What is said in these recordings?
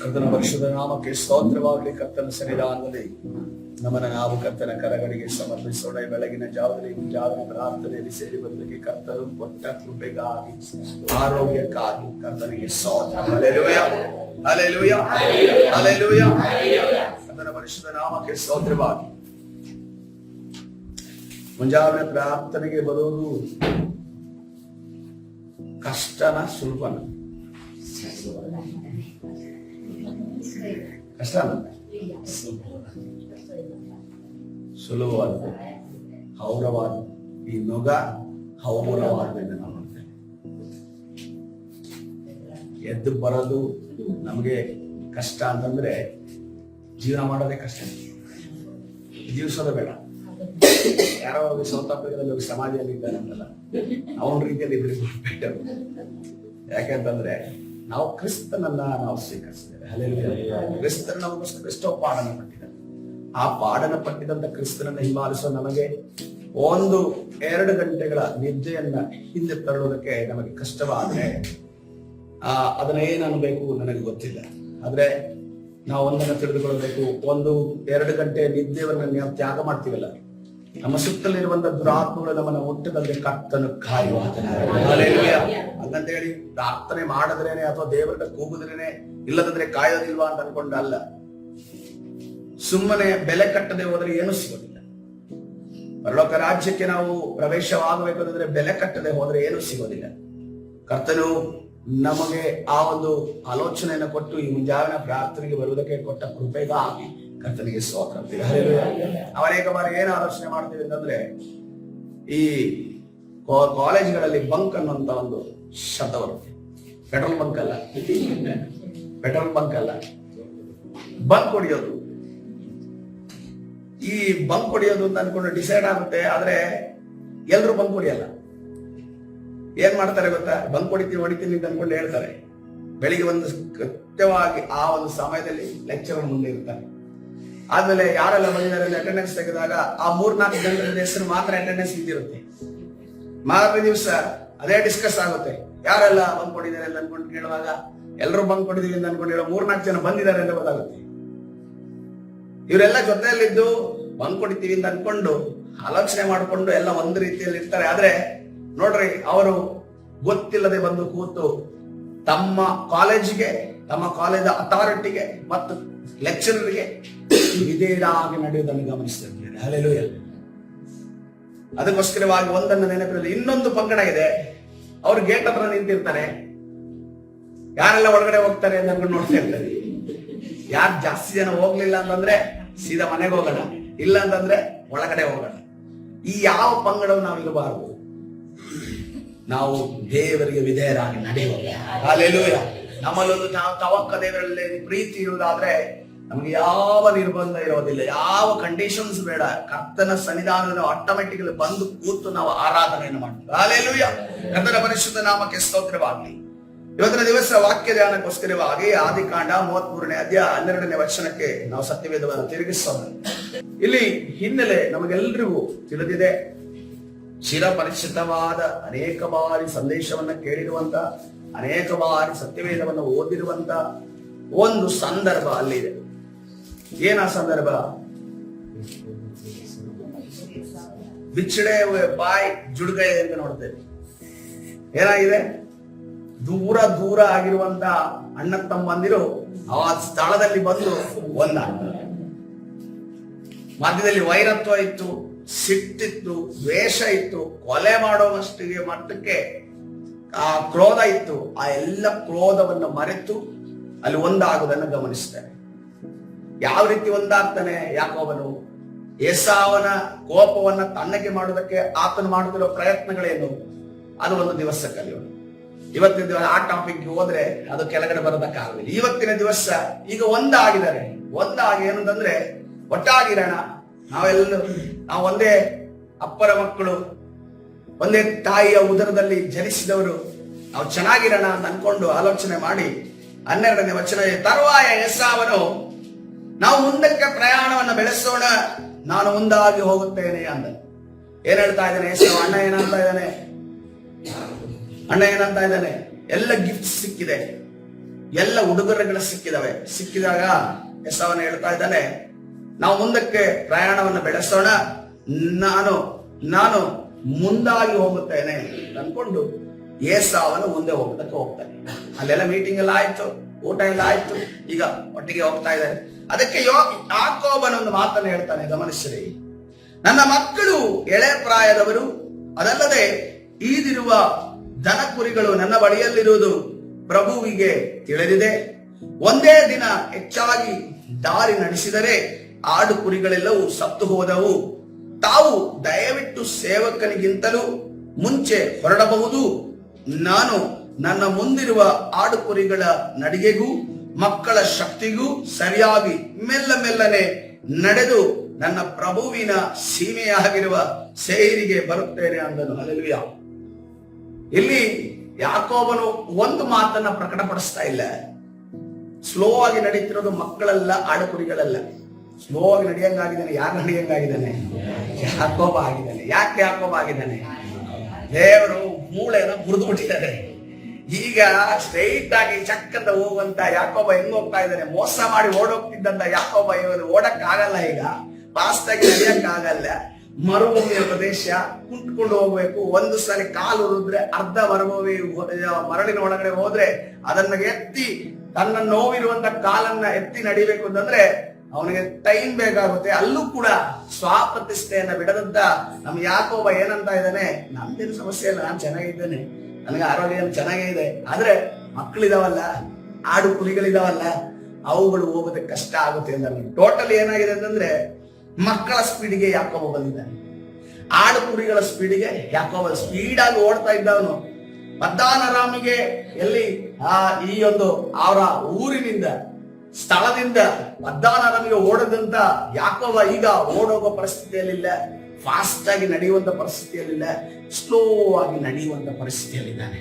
ಕರ್ತನ ಪರಿಶುದ್ಧ ನಾಮಕ್ಕೆ ಸ್ತೋತ್ರವಾಗಲಿ. ಕರ್ತನ ಸನ್ನಿಧಾನದಲ್ಲಿ ನಮ್ಮನ್ನ ನಾವು ಕರ್ತನ ಕರಗಳಿಗೆ ಸಮರ್ಪಿಸೋಣ. ಬೆಳಗಿನ ಜಾವದಲ್ಲಿ ಮುಂಜಾವಿನ ಪ್ರಾರ್ಥನೆಯಲ್ಲಿ ಸೇರಿ ಬಂದಕ್ಕೆ ಕರ್ತನು ಕೊಟ್ಟ ಕೃಪೆಗಾಗಿ, ಆರೋಗ್ಯಕ್ಕಾಗಿ ಕರ್ತನಿಗೆ ಸ್ತೋತ್ರ. Hallelujah, hallelujah, hallelujah. ಕರ್ತನ ಪರಿಶುದ್ಧ ನಾಮಕ್ಕೆ ಸ್ತೋತ್ರವಾಗಿ. ಮುಂಜಾವಿನ ಪ್ರಾರ್ಥನೆಗೆ ಬರುವುದು ಕಷ್ಟನ ಸುಲಭನ? ಕಷ್ಟ ಸುಲಭವಾದ ಹೌರವಾದ ಈ ನೊಗ ಹೌರವಾದದಿಂದ ನಾವು ನೋಡ್ತೇವೆ. ಎದ್ದು ಬರೋದು ನಮಗೆ ಕಷ್ಟ ಅಂತಂದ್ರೆ ಜೀವನ ಮಾಡೋದೇ ಕಷ್ಟ. ಜೀವಿಸೋದು ಬೇಡ. ಯಾರೋ ಸೌತ್ ಆಫ್ರಿಕಾದಲ್ಲಿ ಹೋಗಿ ಸಮಾಧಿಯಲ್ಲಿ ಇದ್ದಾನಂತಲ್ಲ, ಅವನ ರೀತಿಯಲ್ಲಿ ಬೆಟರ್. ಯಾಕೆಂತಂದ್ರೆ ನಾವು ಕ್ರಿಸ್ತನನ್ನ ನಾವು ಸ್ವೀಕರಿಸಿದ್ದೇವೆ. ಹಲ್ಲೆಲೂಯಾ. ಕ್ರಿಸ್ತನ ನಮಗೋಸ್ಕರ ಎಷ್ಟೋ ಪಾಠನ ಪಟ್ಟಿದ್ದಾರೆ. ಆ ಪಾಠನ ಪಟ್ಟಿದಂತ ಕ್ರಿಸ್ತನನ್ನ ಹಿಂಬಾಲಿಸುವ ನಮಗೆ 1-2 ಗಂಟೆಗಳ ನಿದ್ದೆಯನ್ನ ಹಿಂದೆ ತರುವುದಕ್ಕೆ ನಮಗೆ ಕಷ್ಟವಾದ್ರೆ ಅದನ್ನ ಏನ್ ಅನ್ಬೇಕು ನನಗೆ ಗೊತ್ತಿಲ್ಲ. ಆದ್ರೆ ನಾವು ಒಂದನ್ನ ತಿಳಿದುಕೊಳ್ಬೇಕು. 1-2 ಗಂಟೆ ನಿದ್ದೆಯನ್ನ ನಾವು ತ್ಯಾಗ ಮಾಡ್ತೀವಲ್ಲ, ನಮ್ಮ ಸುತ್ತಲಿರುವಂತ ದುರಾತ್ಮಗಳು ನಮ್ಮನ್ನ ಮುಟ್ಟದಂತೆ ಕರ್ತನು ಕಾಯುವಾತನ. ಹಂಗಂತ ಹೇಳಿ ಪ್ರಾರ್ಥನೆ ಮಾಡಿದ್ರೇನೆ ಅಥವಾ ದೇವರನ್ನ ಕೂಗುದ್ರೇನೆ ಇಲ್ಲದಂದ್ರೆ ಕಾಯೋದಿಲ್ವಾ ಅಂತ ಅನ್ಕೊಂಡಲ್ಲ. ಸುಮ್ಮನೆ ಬೆಲೆ ಕಟ್ಟದೆ ಹೋದ್ರೆ ಏನು ಸಿಗೋದಿಲ್ಲ. ಪರಲೋಕ ರಾಜ್ಯಕ್ಕೆ ನಾವು ಪ್ರವೇಶವಾಗಬೇಕಂದ್ರೆ ಬೆಲೆ ಕಟ್ಟದೆ ಹೋದ್ರೆ ಏನು ಸಿಗೋದಿಲ್ಲ. ಕರ್ತನು ನಮಗೆ ಆ ಒಂದು ಆಲೋಚನೆಯನ್ನು ಕೊಟ್ಟು ಈ ಮುಂಜಾವಿನ ಪ್ರಾರ್ಥನೆಗೆ ಬರುವುದಕ್ಕೆ ಕೊಟ್ಟ ಕೃಪೆಗಾಗಿ ಕರ್ತನಿಗೆ ಸ್ತೋತ್ರ. ಅನೇಕ ಬಾರಿ ಏನು ಆಲೋಚನೆ ಮಾಡ್ತೀವಿ ಅಂತಂದ್ರೆ, ಈ ಕಾಲೇಜ್ಗಳಲ್ಲಿ ಬಂಕ್ ಅನ್ನುವಂತ ಒಂದು ಶಬ್ದ ಬರುತ್ತೆ. ಪೆಟ್ರೋಲ್ ಬಂಕ್ ಅಲ್ಲ, ಪೆಟ್ರೋಲ್ ಬಂಕ್ ಅಲ್ಲ, ಬಂಕ್ ಹೊಡಿಯೋದು. ಈ ಬಂಕ್ ಹೊಡಿಯೋದು ಅಂತ ಅನ್ಕೊಂಡು ಡಿಸೈಡ್ ಆಗುತ್ತೆ. ಆದ್ರೆ ಎಲ್ರು ಬಂಕ್ ಹೊಡಿಯಲ್ಲ. ಏನ್ ಮಾಡ್ತಾರೆ ಗೊತ್ತಾ? ಬಂಕ್ ಹೊಡಿತೀನಿ ಅಂತ ಅನ್ಕೊಂಡು ಹೇಳ್ತಾರೆ. ಬೆಳಿಗ್ಗೆ ಒಂದು ಕೃತ್ಯವಾಗಿ ಆ ಒಂದು ಸಮಯದಲ್ಲಿ ಲೆಕ್ಚರ್ ಮುಂದೆ ಇರ್ತಾರೆ. ಆದ್ಮೇಲೆ ಯಾರೆಲ್ಲ ಬಂದಿದ್ದಾರೆ ಅಟೆಂಡೆನ್ಸ್ ತೆಗೆದಾಗ ಆ 3-4 ಜನರ ಹೆಸರು ಮಾತ್ರ ಅಟೆಂಡೆನ್ಸ್ ಇದ್ದಿರುತ್ತೆ. ಮಾರನೇ ದಿವಸ ಅದೇ ಡಿಸ್ಕಸ್ ಆಗುತ್ತೆ. ಯಾರೆಲ್ಲ ಬಂಕ್ ಹೊಡಿದ್ದಾರೆ ಅಂತ ಅನ್ಕೊಂಡು ಕೇಳುವಾಗ ಎಲ್ಲರೂ ಬಂಕ್ ಹೊಡಿದೀವಿ ಅಂತ ಅನ್ಕೊಂಡು ಹೇಳೋ 3-4 ಜನ ಬಂದಿದ್ದಾರೆ ಅಂತ ಗೊತ್ತಾಗುತ್ತೆ. ಇವರೆಲ್ಲ ಜೊತೆಯಲ್ಲಿದ್ದು ಬಂಕ್ ಹೊಡಿತೀವಿ ಅಂತ ಅನ್ಕೊಂಡು ಆಲೋಚನೆ ಮಾಡಿಕೊಂಡು ಎಲ್ಲ ಒಂದು ರೀತಿಯಲ್ಲಿ ಇರ್ತಾರೆ. ಆದ್ರೆ ನೋಡ್ರಿ, ಅವರು ಗೊತ್ತಿಲ್ಲದೆ ಬಂದು ಕೂತು ತಮ್ಮ ಕಾಲೇಜಿಗೆ, ತಮ್ಮ ಕಾಲೇಜ್ ಅಥಾರಿಟಿಗೆ ಮತ್ತು ಲೆಕ್ಚರರ್ಗೆ ವಿಧೇಯರಾಗಿ ನಡೆಯುವುದನ್ನು ಗಮನಿಸ್ತಿರ್ತಾರೆ. ಹಲ್ಲೆಲೂಯಾ. ಅದಕ್ಕೋಸ್ಕರವಾಗಿ ಒಂದನ್ನು ನೆನಪಿನಲ್ಲಿ ಇನ್ನೊಂದು ಪಂಗಡ ಇದೆ. ಅವ್ರು ಗೇಟ್ ಹತ್ರ ನಿಂತಿರ್ತಾರೆ. ಯಾರೆಲ್ಲ ಒಳಗಡೆ ಹೋಗ್ತಾರೆ ಅಂತ ಅನ್ಕೊಂಡು ನೋಡ್ತಾ ಇರ್ತಾರೆ. ಯಾರು ಜಾಸ್ತಿ ಜನ ಹೋಗ್ಲಿಲ್ಲ ಅಂತಂದ್ರೆ ಸೀದಾ ಮನೆಗೆ ಹೋಗೋಣ, ಇಲ್ಲ ಅಂತಂದ್ರೆ ಒಳಗಡೆ ಹೋಗೋಣ. ಈ ಯಾವ ಪಂಗಡವು ನಾವು ಇರಬಾರದು. ನಾವು ದೇವರಿಗೆ ವಿಧೇಯರಾಗಿ ನಡೆಯುವ. ಹಲ್ಲೆಲೂಯಾ. ನಮ್ಮಲ್ಲೊಂದು ನಾವು ತವಕ್ಕ ದೇವರಲ್ಲಿ ಪ್ರೀತಿ ಇರುವುದಾದ್ರೆ ನಮ್ಗೆ ಯಾವ ನಿರ್ಬಂಧ ಇರೋದಿಲ್ಲ, ಯಾವ ಕಂಡೀಷನ್ಸ್ ಬೇಡ. ಕರ್ತನ ಸನ್ನಿಧಾನದಲ್ಲಿ ಆಟೋಮೆಟಿಕಲಿ ಬಂದು ಕೂತು ನಾವು ಆರಾಧನೆಯನ್ನು ಮಾಡ್ತೀವಿ. ಹಲ್ಲೆಲೂಯಾ. ಕರ್ತನ ಪರಿಶುದ್ಧ ನಾಮಕ್ಕೆ ಸ್ತೋತ್ರವಾಗಲಿ. ಇವತ್ತಿನ ದಿವಸ ವಾಕ್ಯ ಧ್ಯಾನಕ್ಕೋಸ್ಕರವಾಗಿ ಆದಿಕಾಂಡ 33ನೇ ಅಧ್ಯಾಯ 12ನೇ ವಚನಕ್ಕೆ ನಾವು ಸತ್ಯವೇದವನ್ನು ತಿರುಗಿಸೋಣ. ಇಲ್ಲಿ ಹಿನ್ನೆಲೆ ನಮಗೆಲ್ಲರಿಗೂ ತಿಳಿದಿದೆ. ಚಿರಪರಿಚಿತವಾದ, ಅನೇಕ ಬಾರಿ ಸಂದೇಶವನ್ನ ಕೇಳಿರುವಂತ, ಅನೇಕ ಬಾರಿ ಸತ್ಯವೇದವನ್ನು ಓದಿರುವಂತ ಒಂದು ಸಂದರ್ಭ ಅಲ್ಲಿದೆ. ಏನ ಸಂದರ್ಭ? ಬಿಚ್ಚಡೆ ಬಾಯ್ ಜುಡ್ಗೈ ಅಂತ ನೋಡ್ತೇವೆ. ಏನಾಗಿದೆ? ದೂರ ದೂರ ಆಗಿರುವಂತ ಅಣ್ಣ ತಮ್ಮಂದಿರು ಆ ಸ್ಥಳದಲ್ಲಿ ಬಂದು ಒಂದಾಗ್ತಾರೆ. ಮಧ್ಯದಲ್ಲಿ ವೈರತ್ವ ಇತ್ತು, ಸಿಟ್ಟಿತ್ತು, ದ್ವೇಷ ಇತ್ತು, ಕೊಲೆ ಮಾಡುವಷ್ಟಿಗೆ ಮಟ್ಟಕ್ಕೆ ಆ ಕ್ರೋಧ ಇತ್ತು. ಆ ಎಲ್ಲ ಕ್ರೋಧವನ್ನು ಮರೆತು ಅಲ್ಲಿ ಒಂದಾಗುವುದನ್ನು ಗಮನಿಸ್ತಾರೆ. ಯಾವ ರೀತಿ ಒಂದಾಗ್ತಾನೆ ಯಾಕೋಬನು? ಏಸಾವನ ಕೋಪವನ್ನ ತಣ್ಣಗೆ ಮಾಡುವುದಕ್ಕೆ ಆತನು ಮಾಡುತ್ತಿರುವ ಪ್ರಯತ್ನಗಳೇನು? ಅದು ಒಂದು ದಿವಸ ಕಲಿಯೋಣ. ಇವತ್ತಿನ ದಿವಸ ಆ ಟಾಪಿಕ್ ಹೋದ್ರೆ ಅದು ಕೆಳಗಡೆ ಬರೋದಕ್ಕಾಗಲಿಲ್ಲ. ಇವತ್ತಿನ ದಿವಸ ಈಗ ಒಂದಾಗಿದ್ದಾರೆ. ಒಂದಾಗಿ ಏನಂತಂದ್ರೆ ಒಟ್ಟಾಗಿರೋಣ, ನಾವು ಒಂದೇ ಅಪ್ಪರ ಮಕ್ಕಳು, ಒಂದೇ ತಾಯಿಯ ಉದರದಲ್ಲಿ ಜನಿಸಿದವರು, ನಾವು ಚೆನ್ನಾಗಿರೋಣ ಅಂತ ಅನ್ಕೊಂಡು ಆಲೋಚನೆ ಮಾಡಿ 12ನೇ ವಚನ, ತರುವಾಯ ಏಸಾವನು ನಾವು ಮುಂದಕ್ಕೆ ಪ್ರಯಾಣವನ್ನು ಬೆಳೆಸೋಣ, ನಾನು ಮುಂದಾಗಿ ಹೋಗುತ್ತೇನೆ ಅಂದ. ಏನ್ ಹೇಳ್ತಾ ಇದ್ದಾನೆ ಏಸಾವ? ಅಣ್ಣ ಏನಂತ ಇದ್ದಾನೆ? ಎಲ್ಲ ಗಿಫ್ಟ್ ಸಿಕ್ಕಿದೆ, ಎಲ್ಲ ಉಡುಗೊರೆಗಳು ಸಿಕ್ಕಿದಾಗ ಏಸಾವನು ಹೇಳ್ತಾ ಇದ್ದಾನೆ, ನಾವು ಮುಂದಕ್ಕೆ ಪ್ರಯಾಣವನ್ನು ಬೆಳೆಸೋಣ, ನಾನು ಮುಂದಾಗಿ ಹೋಗುತ್ತೇನೆ ಅನ್ಕೊಂಡು ಏಸಾವನು ಮುಂದೆ ಹೋಗ್ತಾನೆ. ಅಲ್ಲೆಲ್ಲ ಮೀಟಿಂಗ್ ಎಲ್ಲ ಆಯ್ತು, ಊಟ ಎಲ್ಲ ಆಯ್ತು, ಈಗ ಒಟ್ಟಿಗೆ ಹೋಗ್ತಾ ಇದ್ದಾರೆ. ಅದಕ್ಕೆ ಯಾಕೋಬನ ಒಂದು ಮಾತನ್ನು ಹೇಳ್ತಾನೆ, ಗಮನಿಸಿರಿ, ನನ್ನ ಮಕ್ಕಳು ಎಳೆ ಪ್ರಾಯದವರು, ಅದಲ್ಲದೆ ಈದಿರುವ ದನ ಕುರಿಗಳು ನನ್ನ ಬಳಿಯಲ್ಲಿರುವುದು ಪ್ರಭುವಿಗೆ ತಿಳಿದಿದೆ. ಒಂದೇ ದಿನ ಹೆಚ್ಚಾಗಿ ದಾರಿ ನಡೆಸಿದರೆ ಆಡು ಕುರಿಗಳೆಲ್ಲವೂ ಸತ್ತು ಹೋದವು. ತಾವು ದಯವಿಟ್ಟು ಸೇವಕನಿಗಿಂತಲೂ ಮುಂಚೆ ಹೊರಡಬಹುದು. ನಾನು ನನ್ನ ಮುಂದಿರುವ ಆಡು ಕುರಿಗಳ ನಡಿಗೆಗೂ ಮಕ್ಕಳ ಶಕ್ತಿಗೂ ಸರಿಯಾಗಿ ಮೆಲ್ಲನೆ ನಡೆದು ನನ್ನ ಪ್ರಭುವಿನ ಸೀಮೆಯಾಗಿರುವ ಸೇರಿಗೆ ಬರುತ್ತೇನೆ ಅಂದನು. ಹಲ್ಲೆಲೂಯಾ. ಇಲ್ಲಿ ಯಾಕೋಬನು ಒಂದು ಮಾತನ್ನ ಪ್ರಕಟಪಡಿಸ್ತಾ ಇಲ್ಲ. ಸ್ಲೋ ಆಗಿ ನಡೀತಿರೋದು ಮಕ್ಕಳೆಲ್ಲ, ಆಡು ಕುರಿಗಳೆಲ್ಲ. ಸ್ಲೋ ಆಗಿ ನಡೆಯಂಗಾಗಿದ್ದಾನೆ. ಯಾರು ನಡೆಯಂಗಾಗಿದ್ದಾನೆ? ಯಾಕೋಬ ಆಗಿದ್ದಾನೆ. ಯಾಕೆ ಯಾಕೋಬ ಆಗಿದ್ದಾನೆ? ದೇವರು ಮೂಳೆನ ಮುರಿದು ಬಿಟ್ಟಿದ್ದಾರೆ. ಈಗ ಸ್ಟ್ರೈಟ್ ಆಗಿ ಚಕ್ಕಂತ ಹೋಗುವಂತ ಯಾಕೋಬ ಹೆಂಗ್ ಹೋಗ್ತಾ ಇದ್ದಾನೆ? ಮೋಸ ಮಾಡಿ ಓಡೋಗ್ತಿದ್ದಂತ ಯಾಕೋಬ ಇವರು ಓಡಕ್ ಆಗಲ್ಲ. ಈಗ ಫಾಸ್ಟ್ ಆಗಿ ನಡೆಯಕ್ ಆಗಲ್ಲ. ಮರುಭೂಮಿಯ ಪ್ರದೇಶ, ಕುಂಟ್ಕೊಂಡು ಹೋಗ್ಬೇಕು. ಒಂದು ಸಲ ಕಾಲು ಉರಿದ್ರೆ ಅರ್ಧ ಮರುಭೂಮಿ ಮರಳಿನ ಒಳಗಡೆ ಹೋದ್ರೆ ಅದನ್ನ ಎತ್ತಿ, ತನ್ನ ನೋವಿರುವಂತ ಕಾಲನ್ನ ಎತ್ತಿ ನಡಿಬೇಕು ಅಂತಂದ್ರೆ ಅವನಿಗೆ ಟೈಮ್ ಬೇಕಾಗುತ್ತೆ. ಅಲ್ಲೂ ಕೂಡ ಸ್ವಪ್ರತಿಷ್ಠೆಯನ್ನ ಬಿಡದಂತ ನಮ್ ಯಾಕೋಬ ಏನಂತ ಇದ್ದಾನೆ, ನಮ್ದೇನು ಸಮಸ್ಯೆ ಇಲ್ಲ, ನಾನು ಚೆನ್ನಾಗಿದ್ದೇನೆ, ನನಗೆ ಆರೋಗ್ಯ ಚೆನ್ನಾಗೇ ಇದೆ. ಆದ್ರೆ ಮಕ್ಕಳಿದಾವಲ್ಲ, ಆಡು ಕುರಿಗಳಿದಾವಲ್ಲ, ಅವುಗಳು ಹೋಗೋದಕ್ಕೆ ಕಷ್ಟ ಆಗುತ್ತೆ ಅಂದ್ರೆ ಟೋಟಲ್ ಏನಾಗಿದೆ ಅಂತಂದ್ರೆ ಮಕ್ಕಳ ಸ್ಪೀಡಿಗೆ ಯಾಕೋಬ ಬಂದಿದ್ದಾನೆ. ಆಡು ಕುರಿಗಳ ಸ್ಪೀಡಿಗೆ ಯಾಕೋಬ ಸ್ಪೀಡ್ ಆಗಿ ಓಡ್ತಾ ಇದ್ದವನು. ಪದ್ದಾನರಾಮಿಗೆ ಎಲ್ಲಿ ಈ ಒಂದು ಅವರ ಊರಿನಿಂದ ಸ್ಥಳದಿಂದ ಪದ್ದಾನರಾಮಿಗೆ ಓಡದಂತ ಯಾಕೋಬ ಈಗ ಓಡೋಗೋ ಪರಿಸ್ಥಿತಿಯಲ್ಲಿಲ್ಲ, ಫಾಸ್ಟ್ ಆಗಿ ನಡೆಯುವಂತ ಪರಿಸ್ಥಿತಿಯಲ್ಲಿಲ್ಲ, ಸ್ಲೋ ಆಗಿ ನಡೆಯುವಂತ ಪರಿಸ್ಥಿತಿಯಲ್ಲಿದ್ದಾನೆ.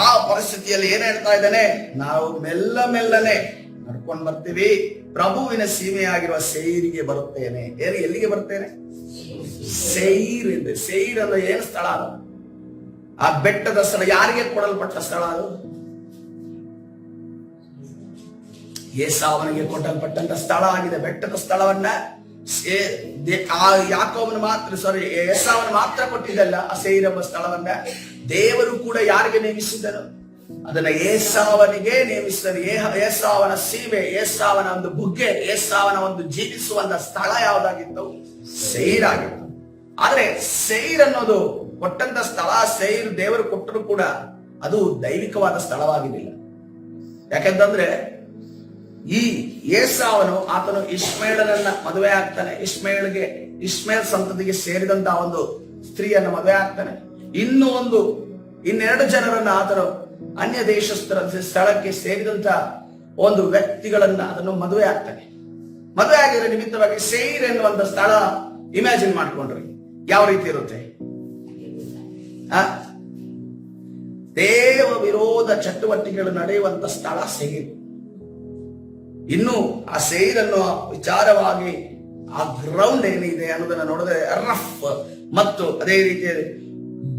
ಆ ಪರಿಸ್ಥಿತಿಯಲ್ಲಿ ಏನ್ ಹೇಳ್ತಾ ಇದ್ದಾನೆ, ನಾವು ಮೆಲ್ಲನೆ ನಡ್ಕೊಂಡು ಬರ್ತೀವಿ, ಪ್ರಭುವಿನ ಸೀಮೆಯಾಗಿರುವ ಸೇರಿಗೆ ಬರುತ್ತೇನೆ. ಎಲ್ಲಿಗೆ ಬರ್ತೇನೆ? ಸೇರ್ ಇದೆ. ಸೇರ್ ಅಂದ್ರೆ ಏನು ಸ್ಥಳ? ಅದು ಆ ಬೆಟ್ಟದ ಸ್ಥಳ. ಯಾರಿಗೆ ಕೊಡಲ್ಪಟ್ಟ ಸ್ಥಳ ಅದು? ಏಸಾವನಿಗೆ ಕೊಟ್ಟಲ್ಪಟ್ಟಂತ ಸ್ಥಳ ಆಗಿದೆ. ಬೆಟ್ಟದ ಸ್ಥಳವನ್ನ ಯಾಕೋಬನ ಮಾತ್ರ ಏಸಾವನ ಮಾತ್ರ ಕೊಟ್ಟಿದ್ದಲ್ಲ. ಆ ಸೇರ್ ಎಂಬ ಸ್ಥಳವನ್ನ ದೇವರು ಕೂಡ ಯಾರಿಗೆ ನೇಮಿಸಿದನು? ಅದನ್ನ ಏಸಾವನಿಗೆ ನೇಮಿಸಿದನು. ಏಸಾವನ ಸೀಮೆ, ಏಸಾವನ ಒಂದು ಬುಗ್ಗೆ, ಏಸಾವನ ಒಂದು ಜೀವಿಸುವಂತ ಸ್ಥಳ ಯಾವ್ದಾಗಿತ್ತು? ಸೇರ್ ಆಗಿತ್ತು. ಆದ್ರೆ ಸೇರ್ ಅನ್ನೋದು ಕೊಟ್ಟಂತ ಸ್ಥಳ, ಸೇರ್ ದೇವರು ಕೊಟ್ಟರು ಕೂಡ ಅದು ದೈವಿಕವಾದ ಸ್ಥಳವಾಗಿರಲಿಲ್ಲ. ಯಾಕೆಂತಂದ್ರೆ ಈ ಏಸಾವನು ಆತನು ಇಷ್ಮೇಳನನ್ನ ಮದುವೆ ಆಗ್ತಾನೆ. ಇಷ್ಮೇಲ್ ಸಂತತಿಗೆ ಸೇರಿದಂತ ಒಂದು ಸ್ತ್ರೀಯನ್ನ ಮದುವೆ ಆಗ್ತಾನೆ. ಇನ್ನೆರಡು ಜನರನ್ನ ಆತನು ಅನ್ಯ ದೇಶಸ್ಥರ ಸ್ಥಳಕ್ಕೆ ಸೇರಿದಂತ ಒಂದು ವ್ಯಕ್ತಿಗಳನ್ನ ಅದನ್ನು ಮದುವೆ ಆಗ್ತಾನೆ. ಮದುವೆ ಆಗಿರೋ ನಿಮಿತ್ತವಾಗಿ ಸೇರ್ ಎನ್ನುವಂತ ಸ್ಥಳ ಇಮ್ಯಾಜಿನ್ ಮಾಡ್ಕೊಂಡ್ರಿ ಯಾವ ರೀತಿ ಇರುತ್ತೆ? ದೇವ ವಿರೋಧ ಚಟುವಟಿಕೆಗಳು ನಡೆಯುವಂತ ಸ್ಥಳ ಸೇರ್. ಇನ್ನು ಆ ಸೇರ್ ಅನ್ನುವ ವಿಚಾರವಾಗಿ ಆ ಗ್ರೌಂಡ್ ಏನಿದೆ ಅನ್ನೋದನ್ನ ನೋಡಿದ್ರೆ ರಫ್ ಮತ್ತು ಅದೇ ರೀತಿಯಲ್ಲಿ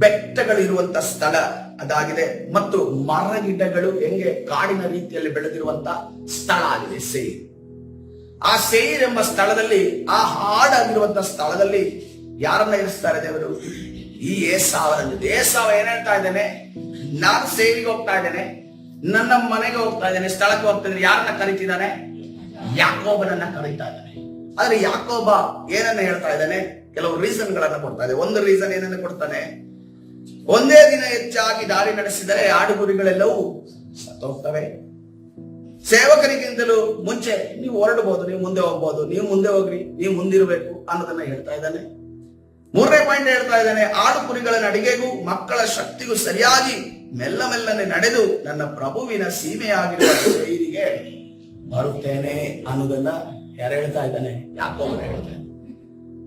ಬೆಟ್ಟಗಳಿರುವಂತ ಸ್ಥಳ ಅದಾಗಿದೆ. ಮತ್ತು ಮರಗಿಡಗಳು ಹೆಂಗೆ ಕಾಡಿನ ರೀತಿಯಲ್ಲಿ ಬೆಳೆದಿರುವಂತ ಸ್ಥಳ ಆಗಿದೆ ಸೇರ್. ಆ ಸೇರ್ ಎಂಬ ಸ್ಥಳದಲ್ಲಿ, ಆ ಹಾಡಾಗಿರುವಂತ ಸ್ಥಳದಲ್ಲಿ ಯಾರನ್ನ ಇರಿಸ್ತಾರೆ ದೇವರು? ಈ ಏಸಾವನ. ಏಸಾವ ಏನ್ ಹೇಳ್ತಾ ಇದ್ದೇನೆ, ನಾನು ಸೇರಿಗೆ ಹೋಗ್ತಾ ಇದ್ದೇನೆ, ನನ್ನ ಮನೆಗೆ ಹೋಗ್ತಾ ಇದ್ದೇನೆ, ಸ್ಥಳಕ್ಕೆ ಹೋಗ್ತಾ ಇದ್ದೇನೆ. ಯಾರನ್ನ ಕರೀತಿದ್ದಾನೆ? ಯಾಕೋಬನನ್ನ ಕರೀತಾ ಇದ್ದಾನೆ. ಆದ್ರೆ ಯಾಕೋಬ ಏನನ್ನ ಹೇಳ್ತಾ ಇದ್ದಾನೆ? ಕೆಲವು ರೀಸನ್ ಗಳನ್ನ ಕೊಡ್ತಾ ಇದೆ. ಒಂದು ರೀಸನ್ ಏನನ್ನ ಕೊಡ್ತಾನೆ, ಒಂದೇ ದಿನ ಹೆಚ್ಚಾಗಿ ದಾರಿ ನಡೆಸಿದರೆ ಆಡುಗುರಿಗಳೆಲ್ಲವೂ ಸತ್ತೋಗ್ತವೆ. ಸೇವಕರಿಗಿಂತಲೂ ಮುಂಚೆ ನೀವು ಹೊರಡಬಹುದು, ನೀವು ಮುಂದೆ ಹೋಗ್ಬಹುದು, ನೀವು ಮುಂದೆ ಹೋಗ್ರಿ, ನೀವು ಮುಂದಿರಬೇಕು ಅನ್ನೋದನ್ನ ಹೇಳ್ತಾ ಇದ್ದಾನೆ. ಮೂರನೇ ಪಾಯಿಂಟ್ ಹೇಳ್ತಾ ಇದ್ದಾನೆ, ಆಡು ಕುರಿಗಳ ನಡಿಗೆಗೂ ಮಕ್ಕಳ ಶಕ್ತಿಗೂ ಸರಿಯಾಗಿ ಮೆಲ್ಲನೆ ನಡೆದು ನನ್ನ ಪ್ರಭುವಿನ ಸೀಮೆಯಾಗಿರುವ ಸೇರಿಗೆ ಬರುತ್ತೇನೆ ಅನ್ನೋದನ್ನ ಯಾರು ಹೇಳ್ತಾ ಇದ್ದಾನೆ? ಯಾಕೋಬನ ಹೇಳ್ತಾನೆ.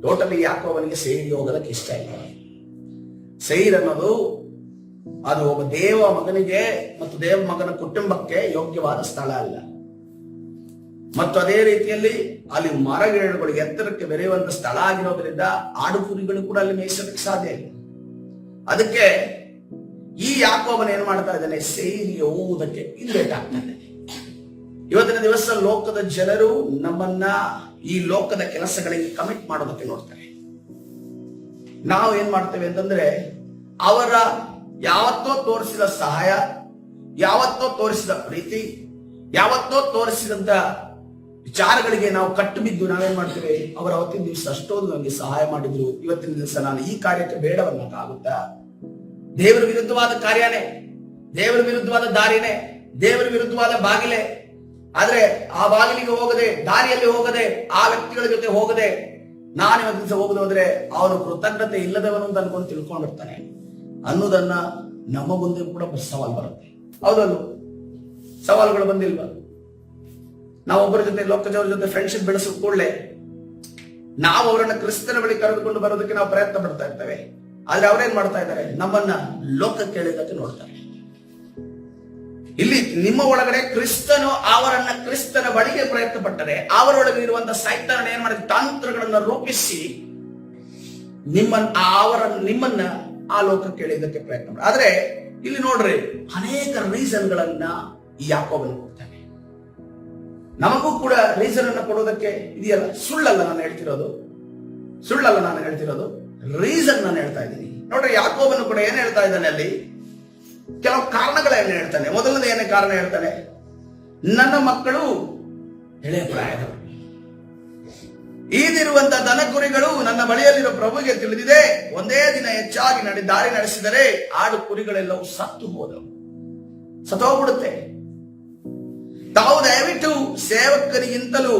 ಟೋಟಲಿ ಯಾಕೋಬನಿಗೆ ಸೇರಿಗೆ ಹೋಗೋದಕ್ಕೆ ಇಷ್ಟ ಇಲ್ಲ. ಸೇರ್ ಅನ್ನೋದು ಅದು ಒಬ್ಬ ದೇವ ಮಗನಿಗೆ ಮತ್ತು ದೇವ ಮಗನ ಕುಟುಂಬಕ್ಕೆ ಯೋಗ್ಯವಾದ ಸ್ಥಳ ಅಲ್ಲ. ಮತ್ತು ಅದೇ ರೀತಿಯಲ್ಲಿ ಅಲ್ಲಿ ಮರಗಿಡಗಳು ಎತ್ತರಕ್ಕೆ ಬೆರೆಯುವಂತ ಸ್ಥಳ ಆಗಿರೋದ್ರಿಂದ ಆಡು ಕುರಿಗಳು ಕೂಡ ಅಲ್ಲಿ ಮೇಯಿಸೋದಕ್ಕೆ ಸಾಧ್ಯ ಇಲ್ಲ. ಅದಕ್ಕೆ ಈ ಯಾಕೋಬನ ಏನ್ ಮಾಡ್ತಾ ಇದ್ದಾನೆ, ಸೇರಿಗೆ ಹೋಗುವುದಕ್ಕೆ ಹಿಂದೇಟ್ ಆಗ್ತಾನೆ. ಇವತ್ತಿನ ದಿವಸ ಲೋಕದ ಜನರು ನಮ್ಮನ್ನ ಈ ಲೋಕದ ಕೆಲಸಗಳಿಗೆ ಕಮಿಟ್ ಮಾಡೋದಕ್ಕೆ ನೋಡ್ತಾರೆ. ನಾವು ಏನ್ ಮಾಡ್ತೇವೆ ಅಂತಂದ್ರೆ, ಅವರ ಯಾವತ್ತೋ ತೋರಿಸಿದ ಸಹಾಯ, ಯಾವತ್ತೋ ತೋರಿಸಿದ ಪ್ರೀತಿ, ಯಾವತ್ತೋ ತೋರಿಸಿದಂತ ವಿಚಾರಗಳಿಗೆ ನಾವು ಕಟ್ಟು ಬಿದ್ದು ನಾವೇನ್ ಮಾಡ್ತೇವೆ, ಅವರ ಅವತ್ತಿನ ದಿವಸ ಅಷ್ಟೊಂದು ನನಗೆ ಸಹಾಯ ಮಾಡಿದ್ರು, ಇವತ್ತಿನ ದಿವಸ ನಾನು ಈ ಕಾರ್ಯಕ್ಕೆ ಬೇಡವನ್ನಕ್ಕಾಗುತ್ತಾ? ದೇವರ ವಿರುದ್ಧವಾದ ಕಾರ್ಯನೇ, ದೇವರ ವಿರುದ್ಧವಾದ ದಾರಿನೇ, ದೇವರ ವಿರುದ್ಧವಾದ ಬಾಗಿಲೆ. ಆದ್ರೆ ಆ ಬಾಗಿಲಿಗೆ ಹೋಗದೆ, ದಾರಿಯಲ್ಲಿ ಹೋಗದೆ, ಆ ವ್ಯಕ್ತಿಗಳ ಜೊತೆ ಹೋಗದೆ, ನಾನು ಇವತ್ತು ದಿವಸ ಹೋಗದೆ ಹೋದ್ರೆ ಅವನು ಕೃತಜ್ಞತೆ ಇಲ್ಲದವನು ಅಂತ ಅನ್ಕೊಂಡು ತಿಳ್ಕೊಂಡಿರ್ತಾನೆ ಅನ್ನೋದನ್ನ ನಮ್ಮ ಮುಂದೆ ಕೂಡ ಸವಾಲು ಬರುತ್ತೆ. ಹೌದಲ್ವ? ಸವಾಲುಗಳು ಬಂದಿಲ್ವಾ? ನಾವೊಬ್ಬರ ಜೊತೆ, ಲೋಕದವರ ಜೊತೆ ಫ್ರೆಂಡ್ಶಿಪ್ ಬೆಳೆಸಿದ ಕೂಡಲೇ ನಾವು ಅವರನ್ನ ಕ್ರಿಸ್ತನ ಬಳಿ ಕರೆದುಕೊಂಡು ಬರೋದಕ್ಕೆ ನಾವು ಪ್ರಯತ್ನ ಪಡ್ತಾ ಇರ್ತೇವೆ. ಆದ್ರೆ ಅವ್ರೇನ್ ಮಾಡ್ತಾ ಇದ್ದಾರೆ, ನಮ್ಮನ್ನ ಲೋಕಕ್ಕೆ ಎಳೆದಕ್ಕೆ ನೋಡ್ತಾರೆ. ಇಲ್ಲಿ ನಿಮ್ಮ ಒಳಗಡೆ ಕ್ರಿಸ್ತನು ಅವರನ್ನ ಕ್ರಿಸ್ತನ ಬಳಿಗೆ ಪ್ರಯತ್ನ ಪಟ್ಟರೆ, ಅವರೊಳಗೆ ಇರುವಂತಹ ಸೈತಾನ ಏನ್ ಮಾಡಿದ, ತಂತ್ರಗಳನ್ನ ರೂಪಿಸಿ ನಿಮ್ಮನ್ನ ಆ ಲೋಕಕ್ಕೆ ಎಳೆಯೋದಕ್ಕೆ ಪ್ರಯತ್ನ ಮಾಡಿ. ಆದ್ರೆ ಇಲ್ಲಿ ನೋಡ್ರಿ, ಅನೇಕ ರೀಸನ್ಗಳನ್ನ ಈ ಯಾಕೋಬನು ಕೊಡ್ತಾನೆ. ನಮಗೂ ಕೂಡ ರೀಸನ್ ಅನ್ನ ಕೊಡೋದಕ್ಕೆ ಇದೆಯಲ್ಲ, ಸುಳ್ಳಲ್ಲ ನಾನು ಹೇಳ್ತಿರೋದು, ಸುಳ್ಳಲ್ಲ ನಾನು ಹೇಳ್ತಿರೋದು, ರೀಸನ್ ನಾನು ಹೇಳ್ತಾ ಇದ್ದೀನಿ. ನೋಡ್ರಿ, ಯಾಕೋಬನು ಕೂಡ ಏನ್ ಹೇಳ್ತಾ ಇದ್ದಾನೆ, ಅಲ್ಲಿ ಕೆಲವು ಕಾರಣಗಳನ್ನ ಹೇಳ್ತಾನೆ. ಮೊದಲನೇ ಏನೇ ಕಾರಣ ಹೇಳ್ತಾನೆ, ನನ್ನ ಮಕ್ಕಳು ಎಳೆಯ ಪ್ರಾಯದವರು, ಈದಿರುವಂತಹ ದನ ಕುರಿಗಳು ನನ್ನ ಬಳಿಯಲ್ಲಿರೋ ಪ್ರಭುಗೆ ತಿಳಿದಿದೆ. ಒಂದೇ ದಿನ ಹೆಚ್ಚಾಗಿ ದಾರಿ ನಡೆಸಿದರೆ ಆಡು ಕುರಿಗಳೆಲ್ಲವೂ ಸತ್ತೋಗ್ಬಿಡುತ್ತೆ. ತಾವು ದಯವಿಟ್ಟು ಸೇವಕರಿಗಿಂತಲೂ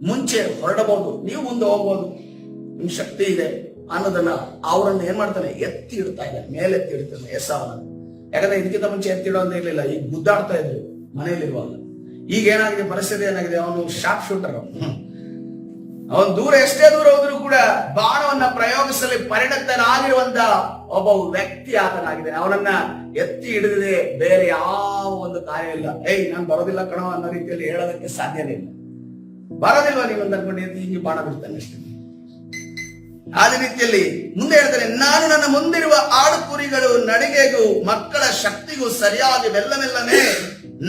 ಮುಂಚೆ ಹೊರಡಬಹುದು, ನೀವು ಮುಂದೆ ಹೋಗ್ಬೋದು, ನಿಮ್ ಶಕ್ತಿ ಇದೆ ಅನ್ನೋದನ್ನ ಅವರನ್ನು ಏನ್ ಮಾಡ್ತಾನೆ, ಎತ್ತಿ ಇಡ್ತಾ ಇದ್ದಾನೆ, ಮೇಲೆತ್ತಿ ಇಡ್ತಾನೆ ಏಸಾವನ. ಯಾಕಂದ್ರೆ ಇದಕ್ಕಿಂತ ಮುಂಚೆ ಎತ್ತಿಡೋ ಅಂತ ಇರ್ಲಿಲ್ಲ, ಈಗ ಗುದ್ದಾಡ್ತಾ ಇದ್ರು ಮನೆಯಲ್ಲಿರುವಾಗ. ಈಗ ಏನಾಗಿದೆ, ಪರಿಸ್ಥಿತಿ ಏನಾಗಿದೆ, ಅವನು ಶಾರ್ಪ್ ಶೂಟರ್, ಅವನು ದೂರ ಎಷ್ಟೇ ದೂರ ಹೋದ್ರೂ ಕೂಡ ಬಾಣವನ್ನ ಪ್ರಯೋಗಿಸಲಿ ಪರಿಣತನಾಗಿರುವಂತ ಒಬ್ಬ ವ್ಯಕ್ತಿ ಆತನಾಗಿದ್ದಾನೆ. ಅವನನ್ನ ಎತ್ತಿ ಹಿಡಿದಿದೆ, ಬೇರೆ ಯಾವ ಒಂದು ಕಾರ್ಯ ಇಲ್ಲ. ನಾನು ಬರೋದಿಲ್ಲ ಕಣೋ ಅನ್ನೋ ರೀತಿಯಲ್ಲಿ ಹೇಳೋದಕ್ಕೆ ಸಾಧ್ಯನೇ ಇಲ್ಲ. ಬರೋದಿಲ್ವಾ ನೀವು ಅಂತ ಅನ್ಕೊಂಡು ಹಿಂಗೆ ಬಾಣ ಬಿಡ್ತಾನೆ ಅಷ್ಟೇ. ಆದ ರೀತಿಯಲ್ಲಿ ಮುಂದೆ ಹೇಳ್ತಾನೆ, ನಾನು ನನ್ನ ಮುಂದಿರುವ ಆಡು ಕುರಿಗಳು ನಡಿಗೆಗೂ ಮಕ್ಕಳ ಶಕ್ತಿಗೂ ಸರಿಯಾಗಿ ಮೆಲ್ಲನೆ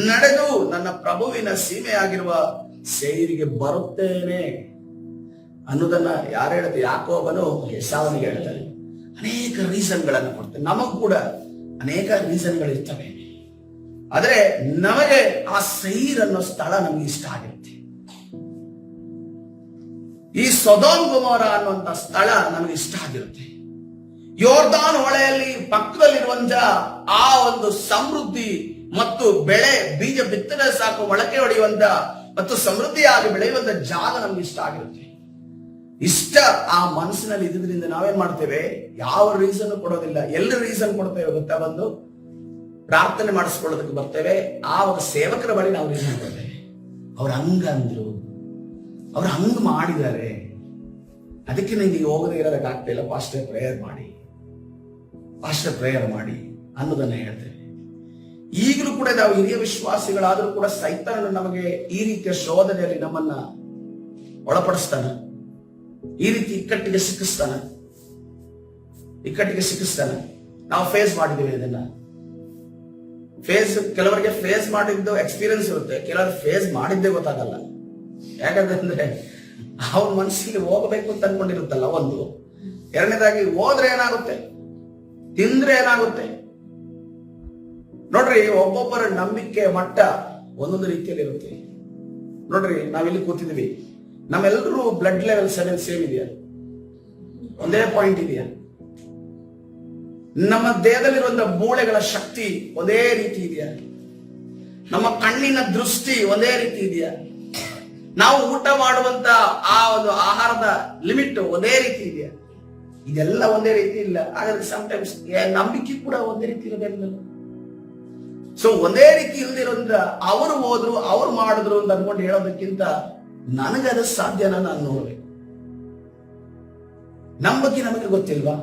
ನಡೆದು ನನ್ನ ಪ್ರಭುವಿನ ಸೀಮೆಯಾಗಿರುವ ಸೇರಿಗೆ ಬರುತ್ತೇನೆ ಅನ್ನೋದನ್ನ ಯಾರು ಹೇಳ್ತಾರೆ, ಯಾಕೋಬನು ಏಸಾವನಿಗೆ ಹೇಳ್ತಾನೆ. ಅನೇಕ ರೀಸನ್ಗಳನ್ನು ಕೊಡ್ತಾನೆ. ನಮಗೂ ಕೂಡ ಅನೇಕ ರೀಸನ್ಗಳಿರ್ತವೆ. ಆದ್ರೆ ನಮಗೆ ಆ ಸೈರ್ ಅನ್ನೋ ಸ್ಥಳ ನಮ್ಗೆ ಇಷ್ಟ ಆಗಿರುತ್ತೆ. ಈ ಸೊದೋಮ್ ಗೊಮೋರ ಅನ್ನುವಂತ ಸ್ಥಳ ನಮಗೆ ಇಷ್ಟ ಆಗಿರುತ್ತೆ. ಯೋರ್ದಾನ್ ಹೊಳೆಯಲ್ಲಿ ಪಕ್ಕದಲ್ಲಿರುವಂತ ಆ ಒಂದು ಸಮೃದ್ಧಿ ಮತ್ತು ಬೆಳೆ, ಬೀಜ ಬಿತ್ತನೆ ಸಾಕು ಮೊಳಕೆ ಹೊಡೆಯುವಂತ ಮತ್ತು ಸಮೃದ್ಧಿಯಾಗಿ ಬೆಳೆಯುವಂತ ಜಾಗ ನಮ್ಗೆ ಇಷ್ಟ ಆಗಿರುತ್ತೆ. ಇಷ್ಟ ಆ ಮನಸ್ಸಿನಲ್ಲಿ ಇದ್ರಿಂದ ನಾವೇನ್ ಮಾಡ್ತೇವೆ, ಯಾವ ರೀಸನ್ ಕೊಡೋದಿಲ್ಲ. ಎಲ್ಲಿ ರೀಸನ್ ಕೊಡ್ತೇವೆ ಗೊತ್ತಾ, ಬಂದು ಪ್ರಾರ್ಥನೆ ಮಾಡಿಸ್ಕೊಳ್ಳೋದಕ್ಕೆ ಬರ್ತೇವೆ. ಆ ಒಂದು ಸೇವಕರ ಬಳಿ ನಾವು ರೀಸನ್ ಕೊಡ್ತೇವೆ. ಅವ್ರು ಹಂಗಂದ್ರು, ಅವ್ರು ಹಂಗ್ ಮಾಡಿದ್ದಾರೆ, ಅದಕ್ಕೆ ನಂಗೆ ಹೋಗದೆ ಇರೋದಕ್ಕೆ ಆಗ್ತಾ ಇಲ್ಲ, ಪಾಸ್ಟರ್ ಪ್ರೇಯರ್ ಮಾಡಿ ಅನ್ನೋದನ್ನ ಹೇಳ್ತೇವೆ. ಈಗಲೂ ಕೂಡ ನಾವು ಹಿರಿಯ ವಿಶ್ವಾಸಿಗಳಾದ್ರೂ ಕೂಡ ಸೈತಾನನು ನಮಗೆ ಈ ರೀತಿಯ ಶೋಧನೆಯಲ್ಲಿ ನಮ್ಮನ್ನ ಒಳಪಡಿಸ್ತಾನ, ಈ ರೀತಿ ಇಕ್ಕಟ್ಟಿಗೆ ಸಿಕ್ಕಿಸ್ತಾನ. ನಾವು ಫೇಸ್ ಮಾಡಿದ್ದೀವಿ ಇದನ್ನ. ಕೆಲವರಿಗೆ ಫೇಸ್ ಮಾಡಿದ್ದು ಎಕ್ಸ್ಪೀರಿಯನ್ಸ್ ಇರುತ್ತೆ, ಕೆಲವರು ಫೇಸ್ ಮಾಡಿದ್ದೇ ಗೊತ್ತಾಗಲ್ಲ. ಯಾಕಂದ್ರೆ ಅವನ ಮನಸ್ಸಿಗೆ ಹೋಗಬೇಕು ಅಂತ ಅನ್ಕೊಂಡಿರುತ್ತಲ್ಲ ಒಂದು. ಎರಡನೇದಾಗಿ ಹೋದ್ರೆ ಏನಾಗುತ್ತೆ, ತಿಂದ್ರೆ ಏನಾಗುತ್ತೆ. ನೋಡ್ರಿ, ಒಬ್ಬೊಬ್ಬರ ನಂಬಿಕೆ ಮಟ್ಟ ಒಂದೊಂದು ರೀತಿಯಲ್ಲಿ ಇರುತ್ತೆ. ನೋಡ್ರಿ, ನಾವಿಲ್ಲಿ ಕೂತಿದ್ವಿ, ನಮ್ಮೆಲ್ಲರೂ ಬ್ಲಡ್ ಲೆವೆಲ್ ಸೇಮ್ ಇದೆಯಾ? ಒಂದೇ ಪಾಯಿಂಟ್ ಇದೆಯಾ? ನಮ್ಮ ದೇಹದಲ್ಲಿರುವಂತಹ ಮೂಳೆಗಳ ಶಕ್ತಿ ಒಂದೇ ರೀತಿ ಇದೆಯಾ? ನಮ್ಮ ಕಣ್ಣಿನ ದೃಷ್ಟಿ ಒಂದೇ ರೀತಿ ಇದೆಯಾ? ನಾವು ಊಟ ಮಾಡುವಂತ ಆ ಒಂದು ಆಹಾರದ ಲಿಮಿಟ್ ಒಂದೇ ರೀತಿ ಇದೆಯಾ? ಇದೆಲ್ಲ ಒಂದೇ ರೀತಿ ಇಲ್ಲ. ಹಾಗಾದ್ರೆ ಸಮಟೈಮ್ಸ್ ನಂಬಿಕೆ ಕೂಡ ಒಂದೇ ರೀತಿ ಇರೋದಿಲ್ಲ. ಸೊ ಒಂದೇ ರೀತಿ ಇಲ್ದಿರೋದ್ರಿಂದ ಅವರು ಹೋದ್ರು, ಅವ್ರು ಮಾಡಿದ್ರು ಅಂತ ಅನ್ಕೊಂಡು ಹೇಳೋದಕ್ಕಿಂತ ನನಗದ ಸಾಧ್ಯನ ನಾನು ನೋಡ್ಬೇಕು. ನಮ್ಮ ಬಗ್ಗೆ ನಮಗೆ ಗೊತ್ತಿಲ್ವಾ?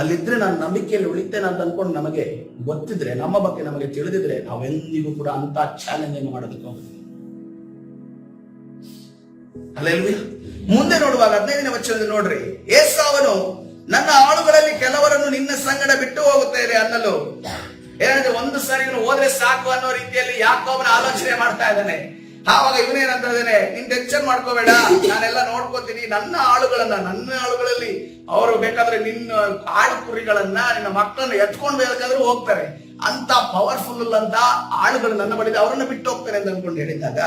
ಅಲ್ಲಿದ್ರೆ ನಾನು ನಂಬಿಕೆಯಲ್ಲಿ ಉಳಿತೇನೆ ಅಂತ ಅನ್ಕೊಂಡು ನಮಗೆ ಗೊತ್ತಿದ್ರೆ, ನಮ್ಮ ಬಗ್ಗೆ ನಮಗೆ ತಿಳಿದಿದ್ರೆ, ನಾವೆಂದಿಗೂ ಕೂಡ ಅಂತ ಚಾಲೆಂಜ್ ಅನ್ನು ಮಾಡೋದಕ್ಕೆ ಹೋಗುತ್ತೆ. ಅಲ್ಲೆಲ್ವಿ ಮುಂದೆ ನೋಡುವಾಗ 15ನೇ ವಚನದಲ್ಲಿ ನೋಡ್ರಿ, ಏಸಾವನು ನನ್ನ ಆಳುಗಳಲ್ಲಿ ಕೆಲವರನ್ನು ನಿನ್ನ ಸಂಗಡ ಬಿಟ್ಟು ಹೋಗುತ್ತೇನೆ ಅನ್ನಲು ಏನಂದ್ರೆ ಒಂದು ಸಾರಿ ಇವನು ಹೋದ್ರೆ ಸಾಕು ಅನ್ನೋ ರೀತಿಯಲ್ಲಿ ಯಾಕೋಬನ ಆಲೋಚನೆ ಮಾಡ್ತಾ ಇದ್ದಾನೆ. ಆವಾಗ ಇವನೇನಂತ ಇದ್ದಾನೆ, ನೀನ್ ಟೆನ್ಷನ್ ಮಾಡ್ಕೋಬೇಡ, ನಾನೆಲ್ಲ ನೋಡ್ಕೋತೀನಿ, ನನ್ನ ಆಳುಗಳಲ್ಲಿ ಅವರು ಬೇಕಾದ್ರೆ ನಿನ್ನ ಆಡು ಕುರಿಗಳನ್ನ ನಿನ್ನ ಮಕ್ಕಳನ್ನ ಎತ್ಕೊಂಡು ಬೇಕಾದ್ರೂ ಹೋಗ್ತಾರೆ, ಅಂತ ಪವರ್ಫುಲ್ ಅಂತ ಆಳುಗಳು ನನ್ನ ಬಳಿ, ಅವರನ್ನ ಬಿಟ್ಟು ಹೋಗ್ತಾರೆ ಅಂತ ಅನ್ಕೊಂಡು ಹೇಳಿದಾಗ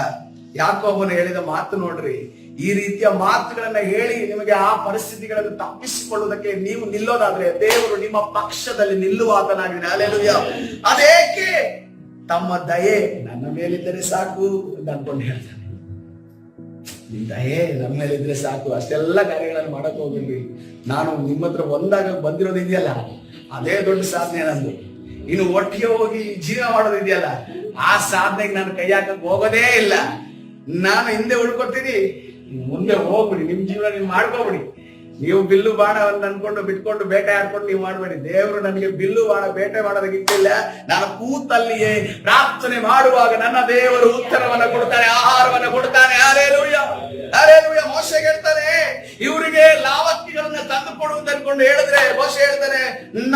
ಯಾಕೋಬನು ಹೇಳಿದ ಮಾತು ನೋಡ್ರಿ, ಈ ರೀತಿಯ ಮಾತುಗಳನ್ನ ಹೇಳಿ ನಿಮಗೆ ಆ ಪರಿಸ್ಥಿತಿಗಳನ್ನು ತಪ್ಪಿಸಿಕೊಳ್ಳುವುದಕ್ಕೆ ನೀವು ನಿಲ್ಲೋದಾದ್ರೆ ದೇವರು ನಿಮ್ಮ ಪಕ್ಷದಲ್ಲಿ ನಿಲ್ಲುವಾತನಾಗಿದೆ. ಹಲ್ಲೆಲೂಯಾ. ಅದೇಕೆ ತಮ್ಮ ದಯೆ ನನ್ನ ಮೇಲಿದ್ದರೆ ಸಾಕು ಅಂತ ಅನ್ಕೊಂಡು ಹೇಳ್ತಾನೆ. ನಿಮ್ ದಯೆ ನಮ್ಮ ಮೇಲಿದ್ರೆ ಸಾಕು, ಅಷ್ಟೆಲ್ಲ ಕಾರ್ಯಗಳನ್ನು ಮಾಡಕ್ ಹೋಗಿರ್ಲಿ. ನಾನು ನಿಮ್ಮ ಹತ್ರ ಒಂದಾಗ ಬಂದಿರೋದಿದೆಯಲ್ಲ, ಅದೇ ದೊಡ್ಡ ಸಾಧನೆ ನಂದು. ಇನ್ನು ಒಟ್ಟಿಗೆ ಹೋಗಿ ಜೀವನ ಮಾಡೋದಿದೆಯಲ್ಲ, ಆ ಸಾಧನೆಗೆ ನಾನು ಕೈ ಹಾಕಕ್ ಹೋಗೋದೇ ಇಲ್ಲ. ನಾನು ಹಿಂದೆ ಉಳ್ಕೊತೀನಿ, ಮುಂದೆ ಹೋಗ್ಬಿಡಿ, ನಿಮ್ ಜೀವನ ನೀವು ಮಾಡ್ಕೋಬಿಡಿ. ನೀವು ಬಿಲ್ಲು ಬಾಣವನ್ನು ಅನ್ಕೊಂಡು ಬಿಟ್ಕೊಂಡು ಬೇಟೆ ಆಡ್ಕೊಂಡು ನೀವು ಮಾಡ್ಬೇಡಿ. ದೇವರು ನನಗೆ ಬಿಲ್ಲು ಬಾಣ ಬೇಟೆ ಮಾಡೋದಕ್ಕೆ ಇಟ್ಟಿಲ್ಲ. ನಾನು ಕೂತಲ್ಲಿಯೇ ಪ್ರಾರ್ಥನೆ ಮಾಡುವಾಗ ನನ್ನ ದೇವರು ಉತ್ತರವನ್ನ ಕೊಡ್ತಾನೆ, ಆಹಾರವನ್ನ ಕೊಡ್ತಾನೆ. Hallelujah, hallelujah. ಮೋಶೆಗೆ ಹೇಳ್ತಾನೆ, ಇವರಿಗೆ ಲಾವಕ್ಕಿಗಳನ್ನ ತಂದು ಕೊಡುವುದು ಅನ್ಕೊಂಡು ಹೇಳಿದ್ರೆ ಮೋಶೆ ಹೇಳ್ತಾನೆ,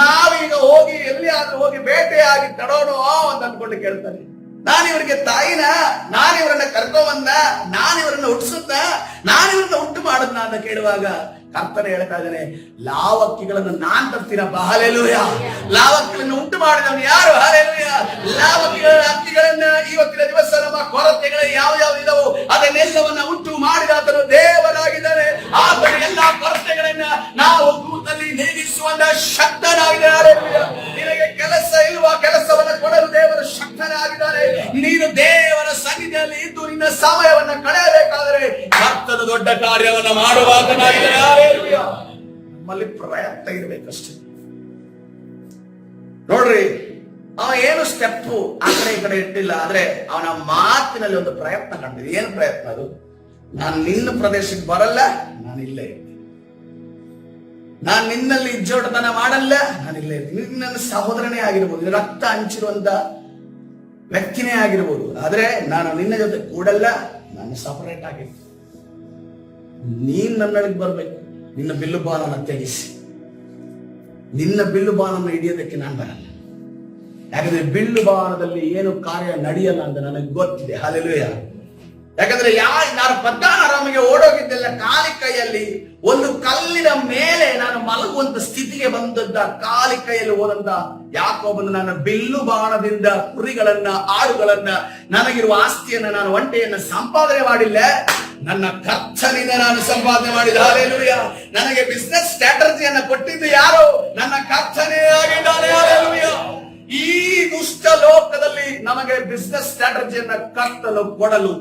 ನಾವೀಗ ಹೋಗಿ ಎಲ್ಲಿಯಾದ್ರೂ ಹೋಗಿ ಬೇಟೆಯಾಗಿ ತಡೋಣ ಅಂತ ಅನ್ಕೊಂಡು ಕೇಳ್ತಾನೆ. ನಾನಿವರಿಗೆ ತಾಯಿನ, ನಾನಿವರನ್ನ ಕರ್ಕೊಂಬಂದ, ನಾನಿವರನ್ನ ಹುಟ್ಟಿಸುತ್ತ, ನಾನಿವರನ್ನ ಉಂಟು ಮಾಡದ್ನ ಅಂತ ಕೇಳುವಾಗ ಕರ್ತನೆ ಹೇಳ್ತಾ ಇದ್ದಾನೆ, ಲಾವಕ್ಕಿಗಳನ್ನು ನಾನ್ ತರ್ತೀನಪ್ಪ. ಹಲ್ಲೆಲೂಯಾ. ಲಾವಕ್ಕಿಗಳನ್ನು ಉಂಟು ಮಾಡಿದವನು ಯಾರು? ಹಲ್ಲೆಲೂಯಾ. ಹಕ್ಕಿಗಳನ್ನ ಇವತ್ತಿನ ದಿವಸ ನಮ್ಮ ಕೊರತೆಗಳು ಯಾವ ಇದಾವೋ ಅದನ್ನೆಲ್ಲವನ್ನ ಉಂಟು ಮಾಡಿದ ಆತನು ದೇವರಾಗಿದ್ದಾನೆ. ಆತನ ಎಲ್ಲಾ ಕೊರತೆಗಳನ್ನ ನಾವು ಕೂತಲ್ಲಿ ನೀಗಿಸುವಂತ ಶಕ್ತನಾಗಿದ್ದಾನೆ. ಹಲ್ಲೆಲೂಯಾ. ನಿನಗೆ ಕೆಲಸ ಇಲ್ವಾ? ಕೆಲಸವನ್ನ ಕೊಡಲು ದೇವರು ಶಕ್ತನಾಗಿದ್ದಾನೆ. ನೀನು ದೇವರ ಸನ್ನಿಧಿಯಲ್ಲಿ ಇದ್ದು ನಿನ್ನ ಸಮಯವನ್ನ ಕಳೆಯಬೇಕಾದರೆ ಕರ್ತನ ದೊಡ್ಡ ಕಾರ್ಯವನ್ನ ಮಾಡುವಾತನಾಗಿದ್ದಾನೆ. ಹಲ್ಲೆಲೂಯಾ. ನಮ್ಮಲ್ಲಿ ಪ್ರಯತ್ನ ಇರ್ಬೇಕಷ್ಟೇ. ನೋಡ್ರಿ, ಅವ ಏನು ಸ್ಟೆಪ್ಪು ಆ ಕಡೆ ಈ ಕಡೆ ಇಟ್ಟಿಲ್ಲ, ಆದ್ರೆ ಅವನ ಮಾತಿನಲ್ಲಿ ಒಂದು ಪ್ರಯತ್ನ ಕಂಡಿದೆ. ಏನು ಪ್ರಯತ್ನ ಅದು? ನಾನು ನಿನ್ನ ಪ್ರದೇಶಕ್ಕೆ ಬರಲ್ಲ, ನಾನು ಇಲ್ಲೇ ಇರ್ತೀನಿ. ನಾನು ನಿನ್ನಲ್ಲಿ ಇಜ್ಜೋಟತನ ಮಾಡಲ್ಲ, ನಾನು ಇಲ್ಲೇ ಇರ್ತೀನಿ. ನನ್ನ ಸಹೋದರನೇ ಆಗಿರ್ಬೋದು, ರಕ್ತ ಹಂಚಿರುವಂತ ವ್ಯಕ್ತಿನೇ ಆಗಿರ್ಬೋದು, ಆದ್ರೆ ನಾನು ನಿನ್ನ ಜೊತೆ ಕೂಡಲ್ಲ, ನಾನು ಸಪರೇಟ್ ಆಗಿರ್ತೀನಿ. ನೀನ್ ನನ್ನೊಳಗೆ ಬರ್ಬೇಕು. ನಿನ್ನ ಬಿಲ್ಲು ಬಾಣನ ತೆಗಿಸಿ, ನಿನ್ನ ಬಿಲ್ಲು ಬಾಣನ್ನು ಹಿಡಿಯೋದಕ್ಕೆ ನಾನು ಬರಲ್ಲ. ಯಾಕಂದ್ರೆ ಬಿಲ್ಲು ಬಾಣದಲ್ಲಿ ಏನು ಕಾರ್ಯ ನಡೆಯಲ್ಲ ಅಂತ ನನಗೆ ಗೊತ್ತಿದೆ. ಹಲ್ಲೆಲೂಯಾ. ಯಾಕಂದ್ರೆ ನಾನು ಪದ್ಮನಾರಾಮಿಗೆ ಓಡೋಗಿದ್ದೆಲ್ಲ ಖಾಲಿ ಕೈಯಲ್ಲಿ, ಒಂದು ಕಲ್ಲಿನ ಮೇಲೆ ನಾನು ಮಲಗುವಂತ ಸ್ಥಿತಿಗೆ ಬಂದದ್ದ ಖಾಲಿ ಕೈಯಲ್ಲಿ ಹೋದಂತ ಯಾಕೋಬನು ನನ್ನ ಬಿಲ್ಲು ಬಾಣದಿಂದ ಕುರಿಗಳನ್ನ, ಆಡುಗಳನ್ನ, ನನಗಿರುವ ಆಸ್ತಿಯನ್ನ, ನಾನು ಒಂಟೆಯನ್ನ ಸಂಪಾದನೆ ಮಾಡಿಲ್ಲ, ನನ್ನ ಕರ್ತನಿಂದ ನಾನು ಸಂಪಾದನೆ ಮಾಡಿದ. ಹಲ್ಲೆಲೂಯಾ. ನನಗೆ ಬಿಸ್ನೆಸ್ ಸ್ಟ್ರಾಟಜಿಯನ್ನ ಕೊಟ್ಟಿದ್ದು ಯಾರು? ನನ್ನ ಕರ್ತನೇ ಆಗಿದ್ದಾನೆ. ಹಲ್ಲೆಲೂಯಾ. ಈ ದುಷ್ಟ ಲೋಕದಲ್ಲಿ ನಮಗೆ ಬಿಸ್ನೆಸ್ ಸ್ಟ್ರಾಟಜಿಯನ್ನ ಕರ್ತನು ಕೊಡಲು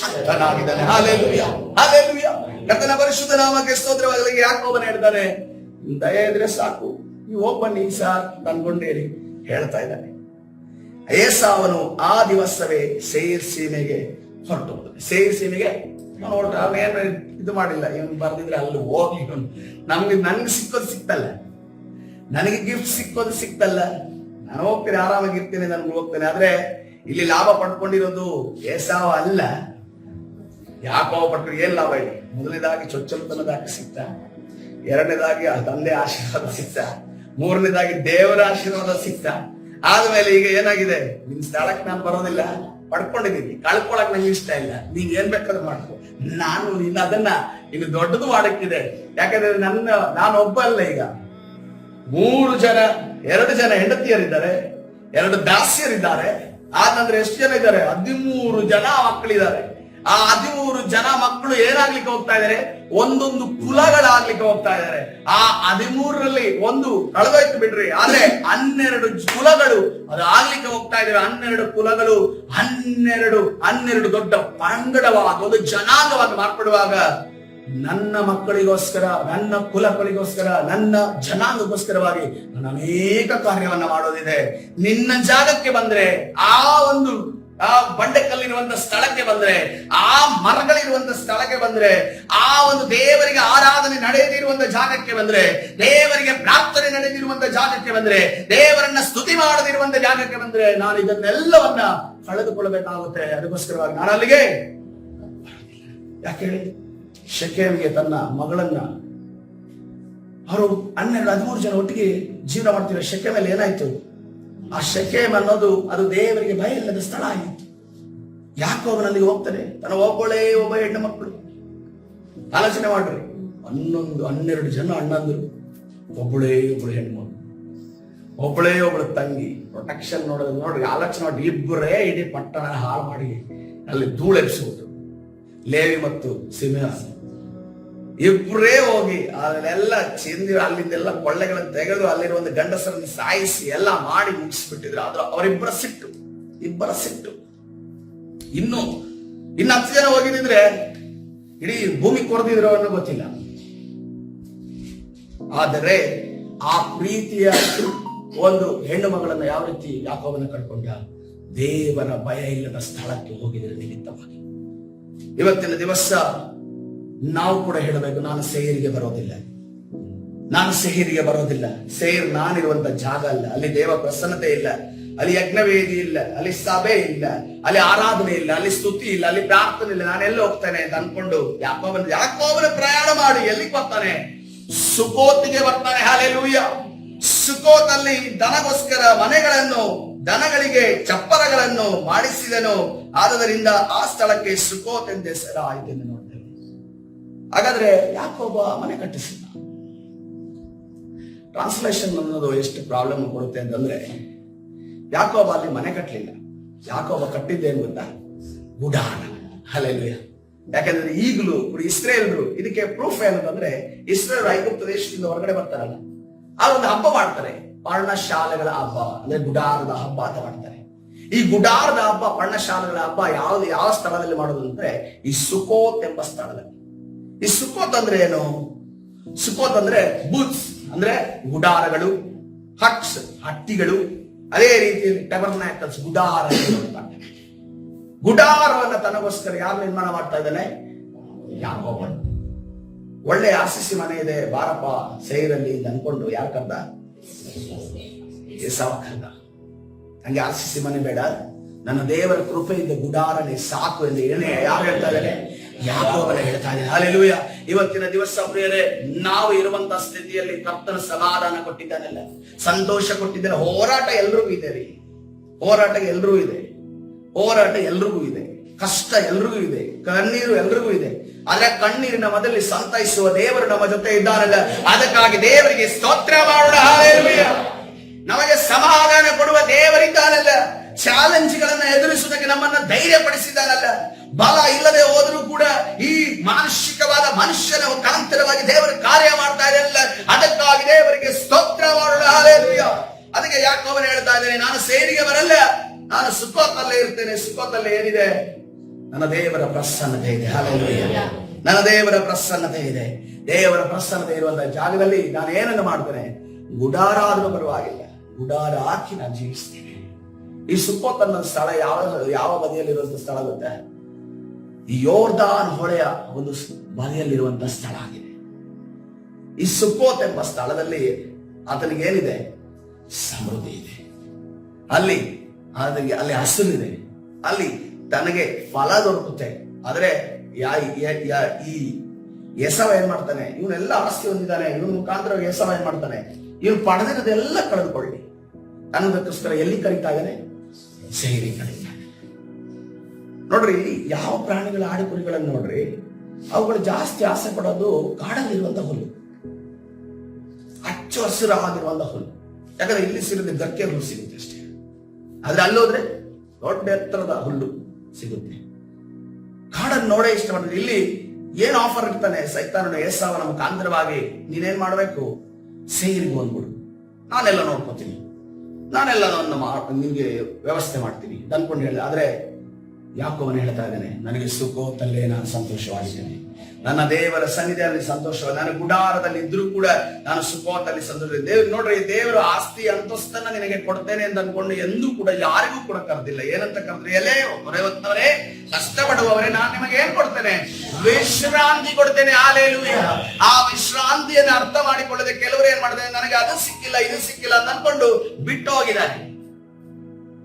ಶಕ್ತನಾಗಿದ್ದಾನೆ. Hallelujah, hallelujah. ಕರ್ತನ ಪರಿಶುದ್ಧ ನಾಮಕ್ಕೆ ಸ್ತೋತ್ರವಾಗಲಿ. ಯಾಕೋಬನ ಹೇಳ್ತಾನೆ, ದಯ ಇದ್ರೆ ಸಾಕು, ನೀವು ಹೋಗ್ ಬನ್ನಿ ಸಾರ್ ಅನ್ಕೊಂಡೇರಿ ಹೇಳ್ತಾ ಇದ್ದಾನೆ. ಏಸಾವನು ಆ ದಿವಸವೇ ಸೇರ್ ಸೀಮೆಗೆ ಹೊರಟು ಹೋಗ್ತಾನೆ. ಸೇರ್ ಸೀಮೆಗೆ ನೋಡ್ರಿ, ಅವನೇನು ಇದು ಮಾಡಿಲ್ಲ. ಇವನು ಬರ್ದಿದ್ರೆ ಅಲ್ಲಿ ಹೋಗಿ ನನ್ಗೆ ಸಿಕ್ಕೋದು ಸಿಕ್ತಲ್ಲ, ನನಗೆ ಗಿಫ್ಟ್ ಸಿಕ್ಕೋದು ಸಿಕ್ತಲ್ಲ, ನಾನು ಹೋಗ್ತೇನೆ, ಆರಾಮಾಗಿರ್ತೇನೆ, ನನ್ಗೆ ಹೋಗ್ತೇನೆ. ಆದ್ರೆ ಇಲ್ಲಿ ಲಾಭ ಪಡ್ಕೊಂಡಿರೋದು ಏಸಾವ ಅಲ್ಲ, ಯಾಕೋಬ ಪಡ್ಕೊಂಡು. ಏನ್ ಲಾಭ ಇದೆ? ಮೊದಲನೇದಾಗಿ ಚೊಚ್ಚಲತನದಾಗಿ ಸಿಕ್ತ, ಎರಡನೇದಾಗಿ ಆ ತಂದೆ ಆಶೀರ್ವಾದ ಸಿಕ್ತ, ಮೂರನೇದಾಗಿ ದೇವರ ಆಶೀರ್ವಾದ ಸಿಕ್ತ. ಆದ್ಮೇಲೆ ಈಗ ಏನಾಗಿದೆ, ನಿನ್ ಸ್ಥಳಕ್ಕೆ ನಾನು ಬರೋದಿಲ್ಲ, ಪಡ್ಕೊಂಡಿದ್ದೀನಿ, ಕಳ್ಕೊಳಕ್ ನಂಗೆ ಇಷ್ಟ ಇಲ್ಲ, ನೀನ್ ಏನ್ ಬೇಕಾದ್ರೂ ಮಾಡ್ಕೊ, ನಾನು ಅದನ್ನ ಇನ್ನು ದೊಡ್ಡದು ಮಾಡಕ್ಕಿದೆ. ಯಾಕಂದ್ರೆ ನಾನು ಒಬ್ಬ ಅಲ್ಲ, ಈಗ 2 ಜನ ಹೆಂಡತಿಯರಿದ್ದಾರೆ, 2 ದಾಸಿಯರಿದ್ದಾರೆ. ಆನಂದ್ರೆ ಎಷ್ಟು ಜನ ಇದ್ದಾರೆ? 13 ಜನ ಮಕ್ಕಳಿದ್ದಾರೆ. ಆ 13 ಜನ ಮಕ್ಕಳು ಏನಾಗ್ಲಿಕ್ಕೆ ಹೋಗ್ತಾ ಇದಾರೆ? ಒಂದೊಂದು ಕುಲಗಳಾಗ್ಲಿಕ್ಕೆ ಹೋಗ್ತಾ ಇದಾರೆ. ಆ 13ರಲ್ಲಿ ಒಂದು ಕಳೆದೋಯ್ತು ಬಿಡ್ರಿ, ಆದ್ರೆ 12 ಕುಲಗಳು ಅದು ಆಗ್ಲಿಕ್ಕೆ ಹೋಗ್ತಾ ಇದಾರೆ. 12 ಕುಲಗಳು 12 ದೊಡ್ಡ ಪಂಗಡವಾಗಿ ಒಂದು ಜನಾಂಗವಾಗಿ ಮಾರ್ಪಡುವಾಗ ನನ್ನ ಮಕ್ಕಳಿಗೋಸ್ಕರ, ನನ್ನ ಕುಲಗಳಿಗೋಸ್ಕರ, ನನ್ನ ಜನಾಂಗಕ್ಕೋಸ್ಕರವಾಗಿ ನಾನು ಅನೇಕ ಕಾರ್ಯವನ್ನ ಮಾಡೋದಿದೆ. ನಿನ್ನ ಜಾಗಕ್ಕೆ ಬಂದ್ರೆ, ಆ ಬಂಡೆಕಲ್ಲಿರುವಂತ ಸ್ಥಳಕ್ಕೆ ಬಂದ್ರೆ, ಆ ಮರಗಳಿರುವಂತ ಸ್ಥಳಕ್ಕೆ ಬಂದ್ರೆ, ಆ ಒಂದು ದೇವರಿಗೆ ಆರಾಧನೆ ನಡೆದಿರುವಂತ ಜಾಗಕ್ಕೆ ಬಂದ್ರೆ, ದೇವರಿಗೆ ಪ್ರಾರ್ಥನೆ ನಡೆದಿರುವಂತ ಜಾಗಕ್ಕೆ ಬಂದ್ರೆ, ದೇವರನ್ನ ಸ್ತುತಿ ಮಾಡದಿರುವಂತ ಜಾಗಕ್ಕೆ ಬಂದ್ರೆ, ನಾನು ಇದನ್ನೆಲ್ಲವನ್ನ ಕಳೆದುಕೊಳ್ಳಬೇಕಾಗುತ್ತೆ. ಅದಕ್ಕೋಸ್ಕರವಾಗಿ ನಾನು ಅಲ್ಲಿಗೆ ಯಾಕೆ ಹೇಳಿ, ಶೆಕೆಮಿಗೆ ತನ್ನ ಮಗಳನ್ನ ಅವರು 13 ಜನ ಒಟ್ಟಿಗೆ ಜೀವನ ಮಾಡ್ತಿರೋ ಶೆಕೆಮಲ್ಲಿ ಏನಾಯ್ತು? ಆ ಶೆಕೆಮ್ ಅನ್ನೋದು ಅದು ದೇವರಿಗೆ ಭಯ ಇಲ್ಲದ ಸ್ಥಳ ಆಗಿತ್ತು. ಯಾಕೋಬನಲ್ಲಿ ಹೋಗ್ತಾನೆ, ತನ್ನ ಒಬ್ಬ ಹೆಣ್ಣು ಮಕ್ಕಳು. ಆಲೋಚನೆ ಮಾಡ್ರಿ, 12 ಜನ ಅಣ್ಣಂದ್ರು, ಒಬ್ಬಳು ಹೆಣ್ಣು ಮಕ್ಕಳು, ಒಬ್ಬಳು ತಂಗಿ. ಪ್ರೊಟೆಕ್ಷನ್ ನೋಡ್ರಿ, ಆಲೋಚನೆ ಮಾಡಿ, ಇಬ್ಬರೇ ಇಡೀ ಪಟ್ಟಣ ಹಾಳು ಮಾಡಿ ಅಲ್ಲಿ ಧೂಳೆಬ್ಸುವುದು. ಲೇವಿ ಮತ್ತು ಸಿಮೆಯೋನ್ ಇಬ್ಬರೇ ಹೋಗಿ ಅಲ್ಲೆಲ್ಲ ಚಿಂದಿ, ಅಲ್ಲಿಂದೆಲ್ಲ ಕೊಳ್ಳೆಗಳನ್ನು ತೆಗೆದು ಅಲ್ಲಿರುವ ಒಂದು ಗಂಡಸರನ್ನು ಸಾಯಿಸಿ ಎಲ್ಲ ಮಾಡಿ ಮುಗಿಸ್ಬಿಟ್ಟಿದ್ರು. ಆದ್ರೂ ಅವರಿಬ್ಬರ ಸಿಟ್ಟು. ಇನ್ನು 10 ಜನ ಹೋಗಿದ್ರೆ ಇಡೀ ಭೂಮಿ ಕೊರೆದಿದ್ರು ಅನ್ನೋ ಗೊತ್ತಿಲ್ಲ. ಆದರೆ ಆ ಪ್ರೀತಿಯ ಒಂದು ಹೆಣ್ಣು ಮಗಳನ್ನು ಯಾವ ರೀತಿ ಯಾಕೋಬನ ಕಳ್ಕೊಂಡ? ದೇವರ ಭಯ ಇಲ್ಲದ ಸ್ಥಳಕ್ಕೆ ಹೋಗಿದರೆ ನಿಮಿತ್ತವಾಗಿ. ಇವತ್ತಿನ ದಿವಸ ನಾವು ಕೂಡ ಹೇಳಬೇಕು, ನಾನು ಸೇರಿಗೆ ಬರೋದಿಲ್ಲ. ಸೇರ್ ನಾನಿರುವಂತ ಜಾಗ ಅಲ್ಲ. ಅಲ್ಲಿ ದೇವ ಪ್ರಸನ್ನತೆ ಇಲ್ಲ, ಅಲ್ಲಿ ಯಜ್ಞವೇದಿ ಇಲ್ಲ, ಅಲ್ಲಿ ಸಭೆ ಇಲ್ಲ, ಅಲ್ಲಿ ಆರಾಧನೆ ಇಲ್ಲ, ಅಲ್ಲಿ ಸ್ತುತಿ ಇಲ್ಲ, ಅಲ್ಲಿ ಪ್ರಾರ್ಥನೆ ಇಲ್ಲ. ನಾನೆಲ್ಲ ಹೋಗ್ತಾನೆ ಅಂತ ಅನ್ಕೊಂಡು ಯಾಕೋಬನ ಪ್ರಯಾಣ ಮಾಡಿ ಎಲ್ಲಿಗೆ ಬರ್ತಾನೆ? ಸುಕೋತಿಗೆ ಬರ್ತಾನೆ. ಹಲ್ಲೆಲೂಯ. ಸುಕೋತಲ್ಲಿ ದನಗೋಸ್ಕರ ಮನೆಗಳನ್ನು, ದನಗಳಿಗೆ ಚಪ್ಪರಗಳನ್ನು ಮಾಡಿಸಿದನು. ಆದ್ದರಿಂದ ಆ ಸ್ಥಳಕ್ಕೆ ಸುಕೋತ್ ಎಂದ ಹೆಸರು ಆಯ್ತು ಎಂದು ನೋಡ್ತೇವೆ. ಹಾಗಾದ್ರೆ ಯಾಕೋಬ ಮನೆ ಕಟ್ಟಿಸಿದ. ಟ್ರಾನ್ಸ್ಲೇಷನ್ ಅನ್ನೋದು ಎಷ್ಟು ಪ್ರಾಬ್ಲಮ್ ಕೊಡುತ್ತೆ ಅಂತಂದ್ರೆ, ಯಾಕೋಬ ಅಲ್ಲಿ ಮನೆ ಕಟ್ಟಲಿಲ್ಲ. ಯಾಕೋಬ ಕಟ್ಟಿದ್ದೇನು ಗೊತ್ತಾ? ಗುಡಾರ. ಹಲ್ಲೆಲೂಯ. ಯಾಕಂದ್ರೆ ಈಗಲೂ ಇಸ್ರೇಲ್ರು ಇದಕ್ಕೆ ಪ್ರೂಫ್ ಏನಂತಂದ್ರೆ, ಇಸ್ರೇಲ್ ಐಗುಪ್ತ ದೇಶದಿಂದ ಹೊರಗಡೆ ಬರ್ತಾರಲ್ಲ, ಆ ಒಂದು ಹಬ್ಬ ಮಾಡ್ತಾರೆ, ಪರ್ಣಶಾಲೆಗಳ ಹಬ್ಬ, ಅಂದ್ರೆ ಗುಡಾರದ ಹಬ್ಬ ಅಂತ ಮಾಡ್ತಾರೆ. ಈ ಗುಡಾರದ ಹಬ್ಬ, ಪರ್ಣಶಾಲೆಗಳ ಹಬ್ಬ ಯಾವ ಸ್ಥಳದಲ್ಲಿ ಮಾಡೋದು ಅಂದ್ರೆ ಈ ಸುಕೋತ್ ಎಂಬ ಸ್ಥಳದಲ್ಲಿ. ಈ ಸುಕೋತ್ ಅಂದ್ರೆ ಏನು? ಸುಕೋತ್ ಅಂದ್ರೆ ಬೂತ್ಸ್, ಅಂದ್ರೆ ಗುಡಾರಗಳು, ಹಟ್ಸ್, ಹಟ್ಟಿಗಳು. ಅದೇ ರೀತಿಯಲ್ಲಿ ಟೆಬರ್ನಾಕಲ್ಸ್, ಗುಡಾರವನ್ನ ತನಗೋಸ್ಕರ ಯಾರು ನಿರ್ಮಾಣ ಮಾಡ್ತಾ ಇದ್ದಾನೆ? ಯಾಕೋಬ. ಒಳ್ಳೆ ಆರ್ಸಿಸಿ ಮನೆ ಇದೆ, ಬಾರಪ್ಪ ಸೇರಲ್ಲಿ ಅನ್ಕೊಂಡು ಯಾರು ಕರ್ದ? ಏಸಾವ ಕರ್ದ. ಹಂಗೆ ಆರ್ಸಿಸಿ ಮನೆ ಬೇಡ, ನನ್ನ ದೇವರ ಕೃಪೆಯಿಂದ ಗುಡಾರನೆ ಸಾಕು ಎಂದು ಯಾರು ಹೇಳ್ತಾ ಇದ್ದಾರೆ? ಯಾಕೋಬನ ಹೇಳ್ತಾ ಇದ್ದಾರೆ. ಹಲ್ಲೆಲೂಯ. ಇವತ್ತಿನ ದಿವಸ ಪ್ರಿಯರೇ, ನಾವು ಇರುವಂತಹ ಸ್ಥಿತಿಯಲ್ಲಿ ಕರ್ತನ ಸಮಾಧಾನ ಕೊಟ್ಟಿದ್ದಾನಲ್ಲ, ಸಂತೋಷ ಕೊಟ್ಟಿದ್ದಾನೆ. ಹೋರಾಟ ಎಲ್ರಿಗೂ ಇದೆ ರೀ, ಹೋರಾಟ ಎಲ್ರಿಗೂ ಇದೆ, ಕಷ್ಟ ಎಲ್ರಿಗೂ ಇದೆ, ಕಣ್ಣೀರು ಎಲ್ರಿಗೂ ಇದೆ. ಆದ್ರೆ ಕಣ್ಣೀರಿನ ಮೊದಲಲ್ಲಿ ಸಂತೈಸುವ ದೇವರು ನಮ್ಮ ಜೊತೆ ಇದ್ದಾನಲ್ಲ, ಅದಕ್ಕಾಗಿ ದೇವರಿಗೆ ಸ್ತೋತ್ರ ಮಾಡೋಣ. ಹಲ್ಲೆಲೂಯ. ನಮಗೆ ಸಮಾಧಾನ ಕೊಡುವ ದೇವರಿದ್ದಾನಲ್ಲ, ಚಾಲೆಂಜ್ಗಳನ್ನ ಎದುರಿಸುವುದಕ್ಕೆ ನಮ್ಮನ್ನ ಧೈರ್ಯ ಪಡಿಸಿದ್ದಾನಲ್ಲ. ಬಲ ಇಲ್ಲದೆ ಹೋದರೂ ಕೂಡ ಈ ಮಾನಸಿಕವಾದ ಮನುಷ್ಯನ ಮುಖಾಂತರವಾಗಿ ದೇವರ ಕಾರ್ಯ ಮಾಡ್ತಾ ಇದೆಯಲ್ಲ, ಅದಕ್ಕಾಗಿ ದೇವರಿಗೆ ಸ್ತೋತ್ರ ಮಾಡೋಣ. ಹಲ್ಲೆಲೂಯ. ಅದಕ್ಕೆ ಯಾಕೋಬನು ಹೇಳ್ತಾ ಇದ್ದೇನೆ, ನಾನು ಸೇರಿಗೆ ಬರಲ್ಲ, ನಾನು ಸುಖೋತಲ್ಲೇ ಇರ್ತೇನೆ. ಸುಖೋತಲ್ಲೇ ಏನಿದೆ? ನನ್ನ ದೇವರ ಪ್ರಸನ್ನತೆ ಇದೆ. ಹಲ್ಲೆಲೂಯ. ನನ್ನ ದೇವರ ಪ್ರಸನ್ನತೆ ಇದೆ. ದೇವರ ಪ್ರಸನ್ನತೆ ಇರುವಂತಹ ಜಾಗದಲ್ಲಿ ನಾನು ಏನನ್ನು ಮಾಡ್ತೇನೆ? ಗುಡಾರ ಆದ್ರೂ ಪರವಾಗಿಲ್ಲ, ಗುಡಾರ ಹಾಕಿ ನಾನು ಜೀವಿಸ್ತೇನೆ. ಈ ಸುಕೋತ್ ಅನ್ನೋ ಸ್ಥಳ ಯಾವ ಬದಿಯಲ್ಲಿರುವಂತಹ ಸ್ಥಳ ಗೊತ್ತಾ? ಈ ಯೋರ್ದಾನ್ ಹೊಳೆಯ ಒಂದು ಬದಿಯಲ್ಲಿರುವಂತಹ ಸ್ಥಳ ಆಗಿದೆ. ಈ ಸುಕೋತ್ ಎಂಬ ಸ್ಥಳದಲ್ಲಿ ಆತನಿಗೆ ಏನಿದೆ? ಸಮೃದ್ಧಿ ಇದೆ. ಅಲ್ಲಿ ಹಸಿರಿದೆ, ಅಲ್ಲಿ ತನಗೆ ಫಲ ದೊರಕುತ್ತೆ. ಆದ್ರೆ ಈ ಏಸಾವ ಏನ್ ಮಾಡ್ತಾನೆ? ಇವನೆಲ್ಲ ಆಸ್ತಿ ಹೊಂದಿದ್ದಾನೆ, ಇವನ ಮುಖಾಂತರ ಏಸಾವ ಏನ್ ಮಾಡ್ತಾನೆ? ಇವನು ಪಡೆದಿರೋದೆಲ್ಲ ಕಳೆದುಕೊಳ್ಳಿ ಅನ್ನೋದಕ್ಕೋಸ್ಕರ ಎಲ್ಲಿ ಕರೀತಾ ಇದ್ದಾನೆ? ಸೇರಿ ಕರೀತಾನೆ. ನೋಡ್ರಿ, ಯಾವ ಪ್ರಾಣಿಗಳ ಆಡು ಕುರಿಗಳನ್ನು ನೋಡ್ರಿ, ಅವುಗಳು ಜಾಸ್ತಿ ಆಸೆ ಪಡೋದು ಕಾಡಲ್ಲಿರುವಂತಹ ಹುಲ್ಲು, ಹಚ್ಚು ಹಸಿರಾಗಿರುವಂತಹ ಹುಲ್ಲು. ಯಾಕಂದ್ರೆ ಇಲ್ಲಿ ಸಿಗುತ್ತೆ ಗಕ್ಕೆ ಹುಲ್ಲು ಸಿಗುತ್ತೆ ಅಷ್ಟೇ. ಆದ್ರೆ ಅಲ್ಲೋದ್ರೆ ದೊಡ್ಡ ಎತ್ತರದ ಹುಲ್ಲು ಸಿಗುತ್ತೆ. ಕಾಡನ್ನು ನೋಡೇ ಇಷ್ಟ ಮಾಡಿದ್ರೆ ಇಲ್ಲಿ ಏನ್ ಆಫರ್ ಇರ್ತಾನೆ ಸೈತಾನನು ಏಸಾವನ ಮುಖಾಂತರವಾಗಿ? ನೀನೇನ್ ಮಾಡ್ಬೇಕು? ಸೇರಿಗೆ ಬಂದ್ಬಿಡು, ನಾನೆಲ್ಲ ನೋಡ್ಕೋತೀನಿ, ನಾನೆಲ್ಲ ನಿಮ್ಗೆ ವ್ಯವಸ್ಥೆ ಮಾಡ್ತೀನಿ ಅನ್ಕೊಂಡು ಹೇಳಿ. ಆದ್ರೆ ಯಾಕೋಬನು ಹೇಳ್ತಾ ಇದ್ದಾನೆ, ನನಗೆ ಸುಖೋತಲ್ಲೇ ನಾನು ಸಂತೋಷವಾಗಿದ್ದೇನೆ, ನನ್ನ ದೇವರ ಸನ್ನಿಧಿಯಲ್ಲಿ ಸಂತೋಷವಾಗಿ, ನಾನು ಗುಡಾರದಲ್ಲಿ ಇದ್ರೂ ಕೂಡ ನಾನು ಸುಖೋತಲ್ಲಿ ಸಂತೋಷ. ನೋಡ್ರಿ, ದೇವರು ಆಸ್ತಿ ಅಂತಸ್ತನ್ನ ನಿನಗೆ ಕೊಡ್ತೇನೆ ಅಂತ ಅನ್ಕೊಂಡು ಎಂದೂ ಕೂಡ ಯಾರಿಗೂ ಕೂಡ ಕರೆದಿಲ್ಲ. ಏನಂತ ಕರೆದ್ರೆ, ಎಲೆ ಹೊರವತ್ತವರೇ, ಕಷ್ಟಪಡುವವರೇ, ನಾನು ನಿಮಗೆ ಏನ್ ಕೊಡ್ತೇನೆ? ವಿಶ್ರಾಂತಿ ಕೊಡ್ತೇನೆ. ಹಲ್ಲೆಲೂಯ. ಆ ವಿಶ್ರಾಂತಿಯನ್ನು ಅರ್ಥ ಮಾಡಿಕೊಳ್ಳದೆ ಕೆಲವರು ಏನ್ ಮಾಡಿದ್ರೆ, ನನಗೆ ಅದು ಸಿಕ್ಕಿಲ್ಲ ಇದು ಸಿಕ್ಕಿಲ್ಲ ಅಂತ ಅನ್ಕೊಂಡು ಬಿಟ್ಟು ಹೋಗಿದ್ದಾರೆ.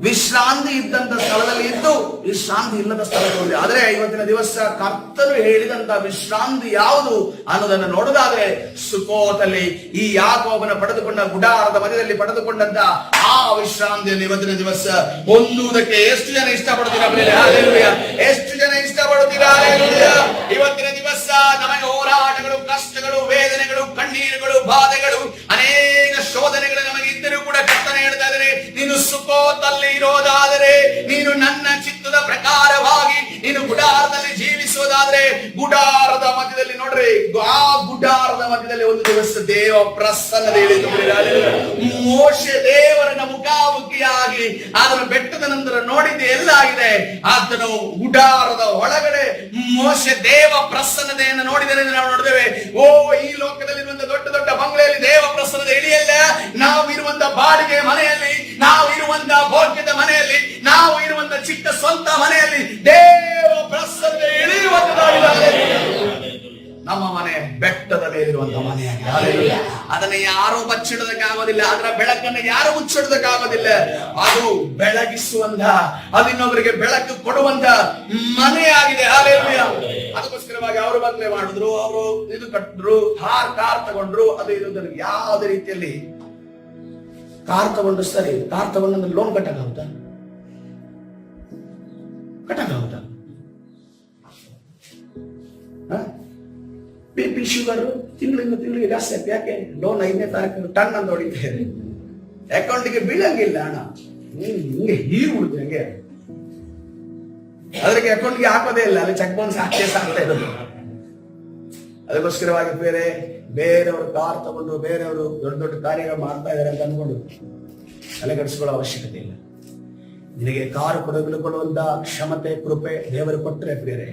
ವಿಶ್ರಾಂತಿ ಇದ್ದಂತ ಸ್ಥಳದಲ್ಲಿ ಇದ್ದು ವಿಶ್ರಾಂತಿ ಇಲ್ಲದ ಸ್ಥಳಕ್ಕೆ ಹೋಗಿದೆ. ಆದ್ರೆ ಇವತ್ತಿನ ದಿವಸ ಕರ್ತರು ಹೇಳಿದಂತ ವಿಶ್ರಾಂತಿ ಯಾವುದು ಅನ್ನೋದನ್ನು ನೋಡೋದಾದ್ರೆ ಸುಕೋತಲ್ಲಿ ಈ ಯಾಕೋಬನ ಪಡೆದುಕೊಂಡ ಗುಡಾರದ ಮಧ್ಯದಲ್ಲಿ ಪಡೆದುಕೊಂಡಂತ ಆ ವಿಶ್ರಾಂತಿಯನ್ನು ಇವತ್ತಿನ ದಿವಸ ಹೊಂದುವುದಕ್ಕೆ ಎಷ್ಟು ಜನ ಇಷ್ಟಪಡುತ್ತೀರಾ? ಎಷ್ಟು ಜನ ಇಷ್ಟಪಡುತ್ತೀರಾ? ಇವತ್ತಿನ ದಿವಸ ನಮಗೆ ಹೋರಾಟಗಳು, ಕಷ್ಟಗಳು, ವೇದನೆಗಳು, ಕಣ್ಣೀರುಗಳು, ಬಾಧೆಗಳು, ಅನೇಕ ಶೋಧನೆಗಳು ನಮಗೆ ಇದ್ದರೂ ಕೂಡ ಕರ್ತನೆ ಹೇಳ್ತಾ ಇದ್ದಾರೆ, ನೀನು ಸುಕೋತಲ್ಲಿ ಇರೋದಾದರೆ, ನೀನು ನನ್ನ ಚಿತ್ತದ ಪ್ರಕಾರವಾಗಿ ನೀನು ಗುಡಾರದಲ್ಲಿ ಜೀವಿಸುವುದಾದ್ರೆ, ಗುಡಾರದ ಮಧ್ಯದಲ್ಲಿ ನೋಡ್ರಿ, ಆ ಗುಡಾರದ ಮಧ್ಯದಲ್ಲಿ ಒಂದು ದಿವಸ ದೇವ ಪ್ರಸನ್ನತೆ ಇಳಿದು ಮೋಶೆ ದೇವರನ್ನ ಮುಖಾಮುಖಿಯಾಗಿ ಅದನ್ನು ಬೆಟ್ಟದ ನಂತರ ನೋಡಿದ್ದೆ ಎಲ್ಲ ಆಗಿದೆ. ಆತನು ಗುಡಾರದ ಒಳಗಡೆ ಮೋಶೆ ದೇವ ಪ್ರಸನ್ನತೆಯನ್ನು ನೋಡಿದರೆ ನಾವು ನೋಡಿದ್ದೇವೆ. ಓ, ಈ ಲೋಕದಲ್ಲಿರುವಂತ ದೊಡ್ಡ ದೊಡ್ಡ ಬಂಗಲೆಯಲ್ಲಿ ದೇವ ಪ್ರಸನ್ನತೆ ಇಳಿಯಲ್ಲ. ನಾವು ಇರುವಂತ ಬಾಡಿಗೆ ಮನೆಯಲ್ಲಿ, ನಾವು ಇರುವಂತ ಭೋಗ್ಯದ ಮನೆಯಲ್ಲಿ, ನಾವು ಇರುವಂತ ಚಿಕ್ಕ ಸ್ವಂತ ಮನೆಯಲ್ಲಿ ದೇವ ಪ್ರಸನ್ನತೆ ಇಳಿಯುವಂತದ್ದಾಗಿದೆ. ನಮ್ಮ ಮನೆ ಬೆಟ್ಟದ ಮೇಲಿರುವಂತಹ ಮನೆಯಾಗಿದೆ. ಅದನ್ನ ಯಾರು ಬಚ್ಚಿಡೋದಕ್ಕಾಗೋದಿಲ್ಲ, ಅದರ ಬೆಳಕನ್ನು ಯಾರು ಮುಚ್ಚಿಡೋದಕ್ಕಾಗೋದಿಲ್ಲ. ಅದು ಬೆಳಗಿಸುವಂತ, ಅದು ಇನ್ನೊಬ್ಬರಿಗೆ ಬೆಳಕು ಕೊಡುವಂತ ಮನೆಯಾಗಿದೆ. ಅದಕ್ಕೋಸ್ಕರವಾಗಿ ಅವರು ಬಂಗ್ಲೆ ಮಾಡಿದ್ರು, ಅವರು ಇದು ಕಟ್ಟಿದ್ರು, ಕಾರ್ ತಗೊಂಡ್ರು, ಅದು ಇದು ಯಾವುದೇ ರೀತಿಯಲ್ಲಿ ಕಾರ್ ತಗೊಂಡು ಸರಿ, ಕಾರ್ ತಗೊಂಡ್ರೆ ಲೋನ್ ಕಟ್ಟಕ್ಕಾಗುತ್ತಾ? BP ಶುಗರ್ ತಿಂಗಳಿಗೆ ಜಾಸ್ತಿ ಆಯ್ತು. ಯಾಕೆ? ಲೋನ್ 5ನೇ ತಾರೀಕು ಟನ್ ಅಂತ ಹೊಡಿತಾರೆ, ಅಕೌಂಟಿಗೆ ಬೀಳಂಗಿಲ್ಲ ಹಣ. ಹಿಂಗೆ ಹೀರು ಉಳಿದು ಹಂಗೆ ಅದ್ರಿಗೆ ಅಕೌಂಟ್ಗೆ ಹಾಕೋದೇ ಇಲ್ಲ, ಅಲ್ಲಿ ಚೆಕ್ ಬೌನ್ಸ್ ಆಗ್ತಾ ಇರೋದು. ಅದಕ್ಕೋಸ್ಕರವಾಗಿ ಬೇರೆಯವರು ಕಾರ್ ತಗೊಂಡು ಬೇರೆಯವರು ದೊಡ್ಡ ದೊಡ್ಡ ಕಾರ್ಯಗಳು ಮಾಡ್ತಾ ಇದಾರೆ ಅಂತ ಅನ್ಕೊಂಡು ತಲೆಗಡಿಸಿಕೊಳ್ಳೋ ಅವಶ್ಯಕತೆ ಇಲ್ಲ. ನಿನಗೆ ಕಾರು ಕೊಡುವಂತ ಕ್ಷಮತೆ, ಕೃಪೆ ದೇವರು ಕೊಟ್ಟರೆ ಬೇರೆ,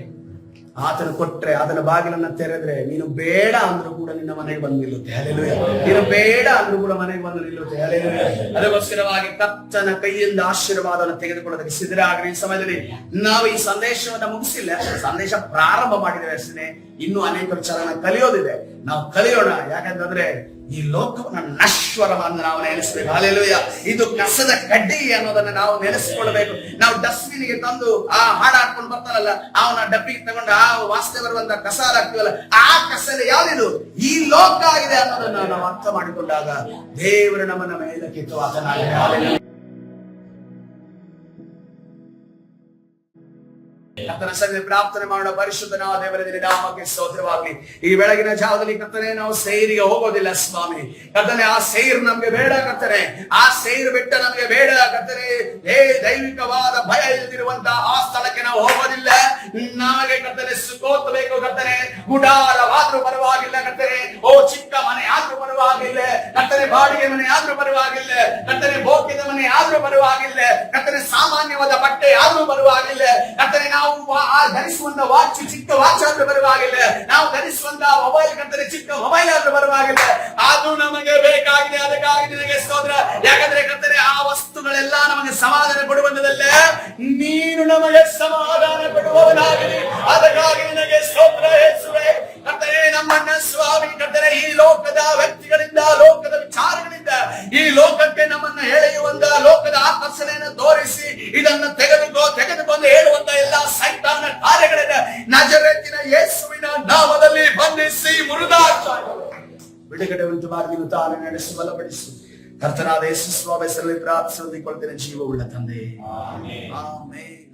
ಆತನು ಕೊಟ್ರೆ, ಅದನ್ನ ಬಾಗಿಲನ್ನ ತೆರೆದ್ರೆ, ನೀನು ಬೇಡ ಅಂದ್ರೂ ಕೂಡ ನಿನ್ನ ಮನೆಗೆ ಬಂದು ನಿಲ್ಲುತ್ತೆ. ಹಲ್ಲೆಲೂಯಾ. ನೀನು ಬೇಡ ಅಂದ್ರೂ ಕೂಡ ಮನೆಗೆ ಬಂದು ನಿಲ್ಲುತ್ತೆ. ಹಲ್ಲೆಲೂಯಾ. ಅದಕ್ಕೋಸ್ಕರವಾಗಿ ಕರ್ತನ ಕೈಯಿಂದ ಆಶೀರ್ವಾದವನ್ನು ತೆಗೆದುಕೊಳ್ಳೋದಕ್ಕೆ ಸಿದ್ಧರಾಗ್ರಿ. ಈ ಸಮಯದಲ್ಲಿ ನಾವು ಈ ಸಂದೇಶವನ್ನ ಮುಗಿಸಿಲ್ಲ, ಸಂದೇಶ ಪ್ರಾರಂಭ ಮಾಡಿದ್ದೇವೆ ಅಷ್ಟೇ. ಇನ್ನೂ ಅನೇಕ ವಿಚಾರನ ಕಲಿಯೋದಿದೆ, ನಾವು ಕಲಿಯೋಣ. ಯಾಕಂತಂದ್ರೆ ಈ ಲೋಕವನ್ನ ನಶ್ವರವನ್ನು ನಾವು ನೆನೆಸಬೇಕು. ಹಲ್ಲೆಲೂಯಾ. ಇದು ಕಸದ ಕಡ್ಡಿ ಅನ್ನೋದನ್ನ ನಾವು ನೆನೆಸಿಕೊಳ್ಳಬೇಕು. ನಾವು ಡಸ್ಟ್ಬಿನ್ ಗೆ ತಂದು ಆ ಹಾಡಾಡ್ಕೊಂಡು ಬರ್ತಾರಲ್ಲ, ಅವನ ಡಬ್ಬಿಗೆ ತಗೊಂಡು ಆ ವಾಸನೆ ಬರುವಂತ ಕಸ ಹಾಕ್ತೀವಲ್ಲ, ಆ ಕಸದ ಯಾವ್ದಿದು? ಈ ಲೋಕ ಆಗಿದೆ ಅನ್ನೋದನ್ನ ನಾವು ಅರ್ಥ ಮಾಡಿಕೊಂಡಾಗ ದೇವರು ನಮ್ಮನ್ನ ಮೇಲಕ್ಕೆತ್ತು ಆತನಾಗಿದೆ. ಕರ್ತನ ಸನ್ನಿಧಿಯಲ್ಲಿ ಪ್ರಾರ್ಥನೆ ಮಾಡೋಣ. ಪರಿಶುದ್ಧನಾದ ದೇವರ ನಾಮಕ್ಕೆ ಸ್ತೋತ್ರವಾಗಲಿ. ಈ ಬೆಳಗಿನ ಜಾವದಲ್ಲಿ ಕರ್ತನೆ, ನಾವು ಸೈರಿಗೆ ಹೋಗೋದಿಲ್ಲ ಸ್ವಾಮಿ. ಕರ್ತನೆ, ಆ ಸೈರ್ ನಮ್ಗೆ ಬೇಡ ಕರ್ತನೆ, ಆ ಸೈರ್ ಬೆಟ್ಟ ನಮ್ಗೆ ಬೇಡ ಕರ್ತನೆ. ದೈವಿಕವಾದ ಭಯ ಇಲ್ದಿರುವಂತ ಆ ಸ್ಥಳಕ್ಕೆ ನಾವು ಹೋಗೋದಿಲ್ಲ. ನಮಗೆ ಕರ್ತನೆ ಸುಕೋತ ಬೇಕು ಕರ್ತನೆ. ಗುಡಾರವಾದ್ರೂ ಪರವಾಗಿಲ್ಲ ಕರ್ತನೆ, ಓ ಚಿಕ್ಕ ಮನೆ ಆದ್ರೂ ಪರವಾಗಿಲ್ಲ ಕರ್ತನೆ, ಬಾಡಿಗೆ ಮನೆ ಆದ್ರೂ ಪರವಾಗಿಲ್ಲ ಕರ್ತನೆ, ಭೋಗ್ಯದ ಮನೆ ಆದ್ರೂ ಪರವಾಗಿಲ್ಲ ಕರ್ತನೆ, ಸಾಮಾನ್ಯವಾದ ಬಟ್ಟೆ ಆದ್ರೂ ಪರವಾಗಿಲ್ಲ ಕರ್ತನೆ, ನಾವು ಧರಿಸುವಂತ ವಾಚ್ ಚಿಕ್ಕ ವಾಚ್ ಆದ್ರೂ ಪರವಾಗಿಲ್ಲ, ನಾವು ಧರಿಸುವಂತ ಮೊಬೈಲ್ ಕರ್ತನೆ ಚಿಕ್ಕ ಮೊಬೈಲ್ ಆದ್ರೂ ಪರವಾಗಿಲ್ಲ, ಅದು ನಮಗೆ ಬೇಕಾಗಿದೆ. ಅದಕ್ಕಾಗಿ ನಿನಗೆ ಸ್ತೋತ್ರ. ಯಾಕಂದ್ರೆ ಕರ್ತನೆ, ಆ ವಸ್ತುಗಳೆಲ್ಲ ನಮಗೆ ಸಮಾಧಾನ ಕೊಡುವಂತದಲ್ಲ, ನೀನು ನಮಗೆ ಸಮಾಧಾನ ಕೊಡುವವನಾಗಲಿ. ಅದಕ್ಕಾಗಿ ನಿನಗೆ ಸ್ತೋತ್ರ ಯೇಸುವೇ. ಕರ್ತನೆ, ನಮ್ಮನ್ನ ಸ್ವಾಮಿ ಕರ್ತನೆ, ಈ ಲೋಕದ ವ್ಯಕ್ತಿಗಳಿಂದ, ಲೋಕದ ವಿಚಾರಗಳಿಂದ ಈ ಲೋಕಕ್ಕೆ ನಮ್ಮನ್ನ ಎಳೆಯುವಂತ, ಲೋಕದ ಆಕರ್ಷಣೆಯನ್ನು ತೋರಿಸಿ ಇದನ್ನು ತೆಗೆದುಕೊಂಡು ಹೇಳುವಂತ ಎಲ್ಲ ಸೈತಾನ ಕಾರ್ಯಗಳಿಂದ ನಜರೇತಿನ ಯೇಸುವಿನ ನಾಮದಲ್ಲಿ ಬಂಧಿಸಿ ಮುರಿದಾಡ್ತಾ ಬಿಡುಗಡೆ ಉಂಟು ಮಾಡಿ ತಾನು ನಡೆಸಿ ಬಲಪಡಿಸಿ. ಕರ್ತನಾದ ಯೇಸು ಸ್ವಾಮಿ ಹೆಸರಲ್ಲಿ ಪ್ರಾರ್ಥಿಸಿ ಹೊಂದಿಕೊಳ್ತೇನೆ, ಜೀವವುಳ್ಳ ತಂದೆ. ಆಮೆನ್.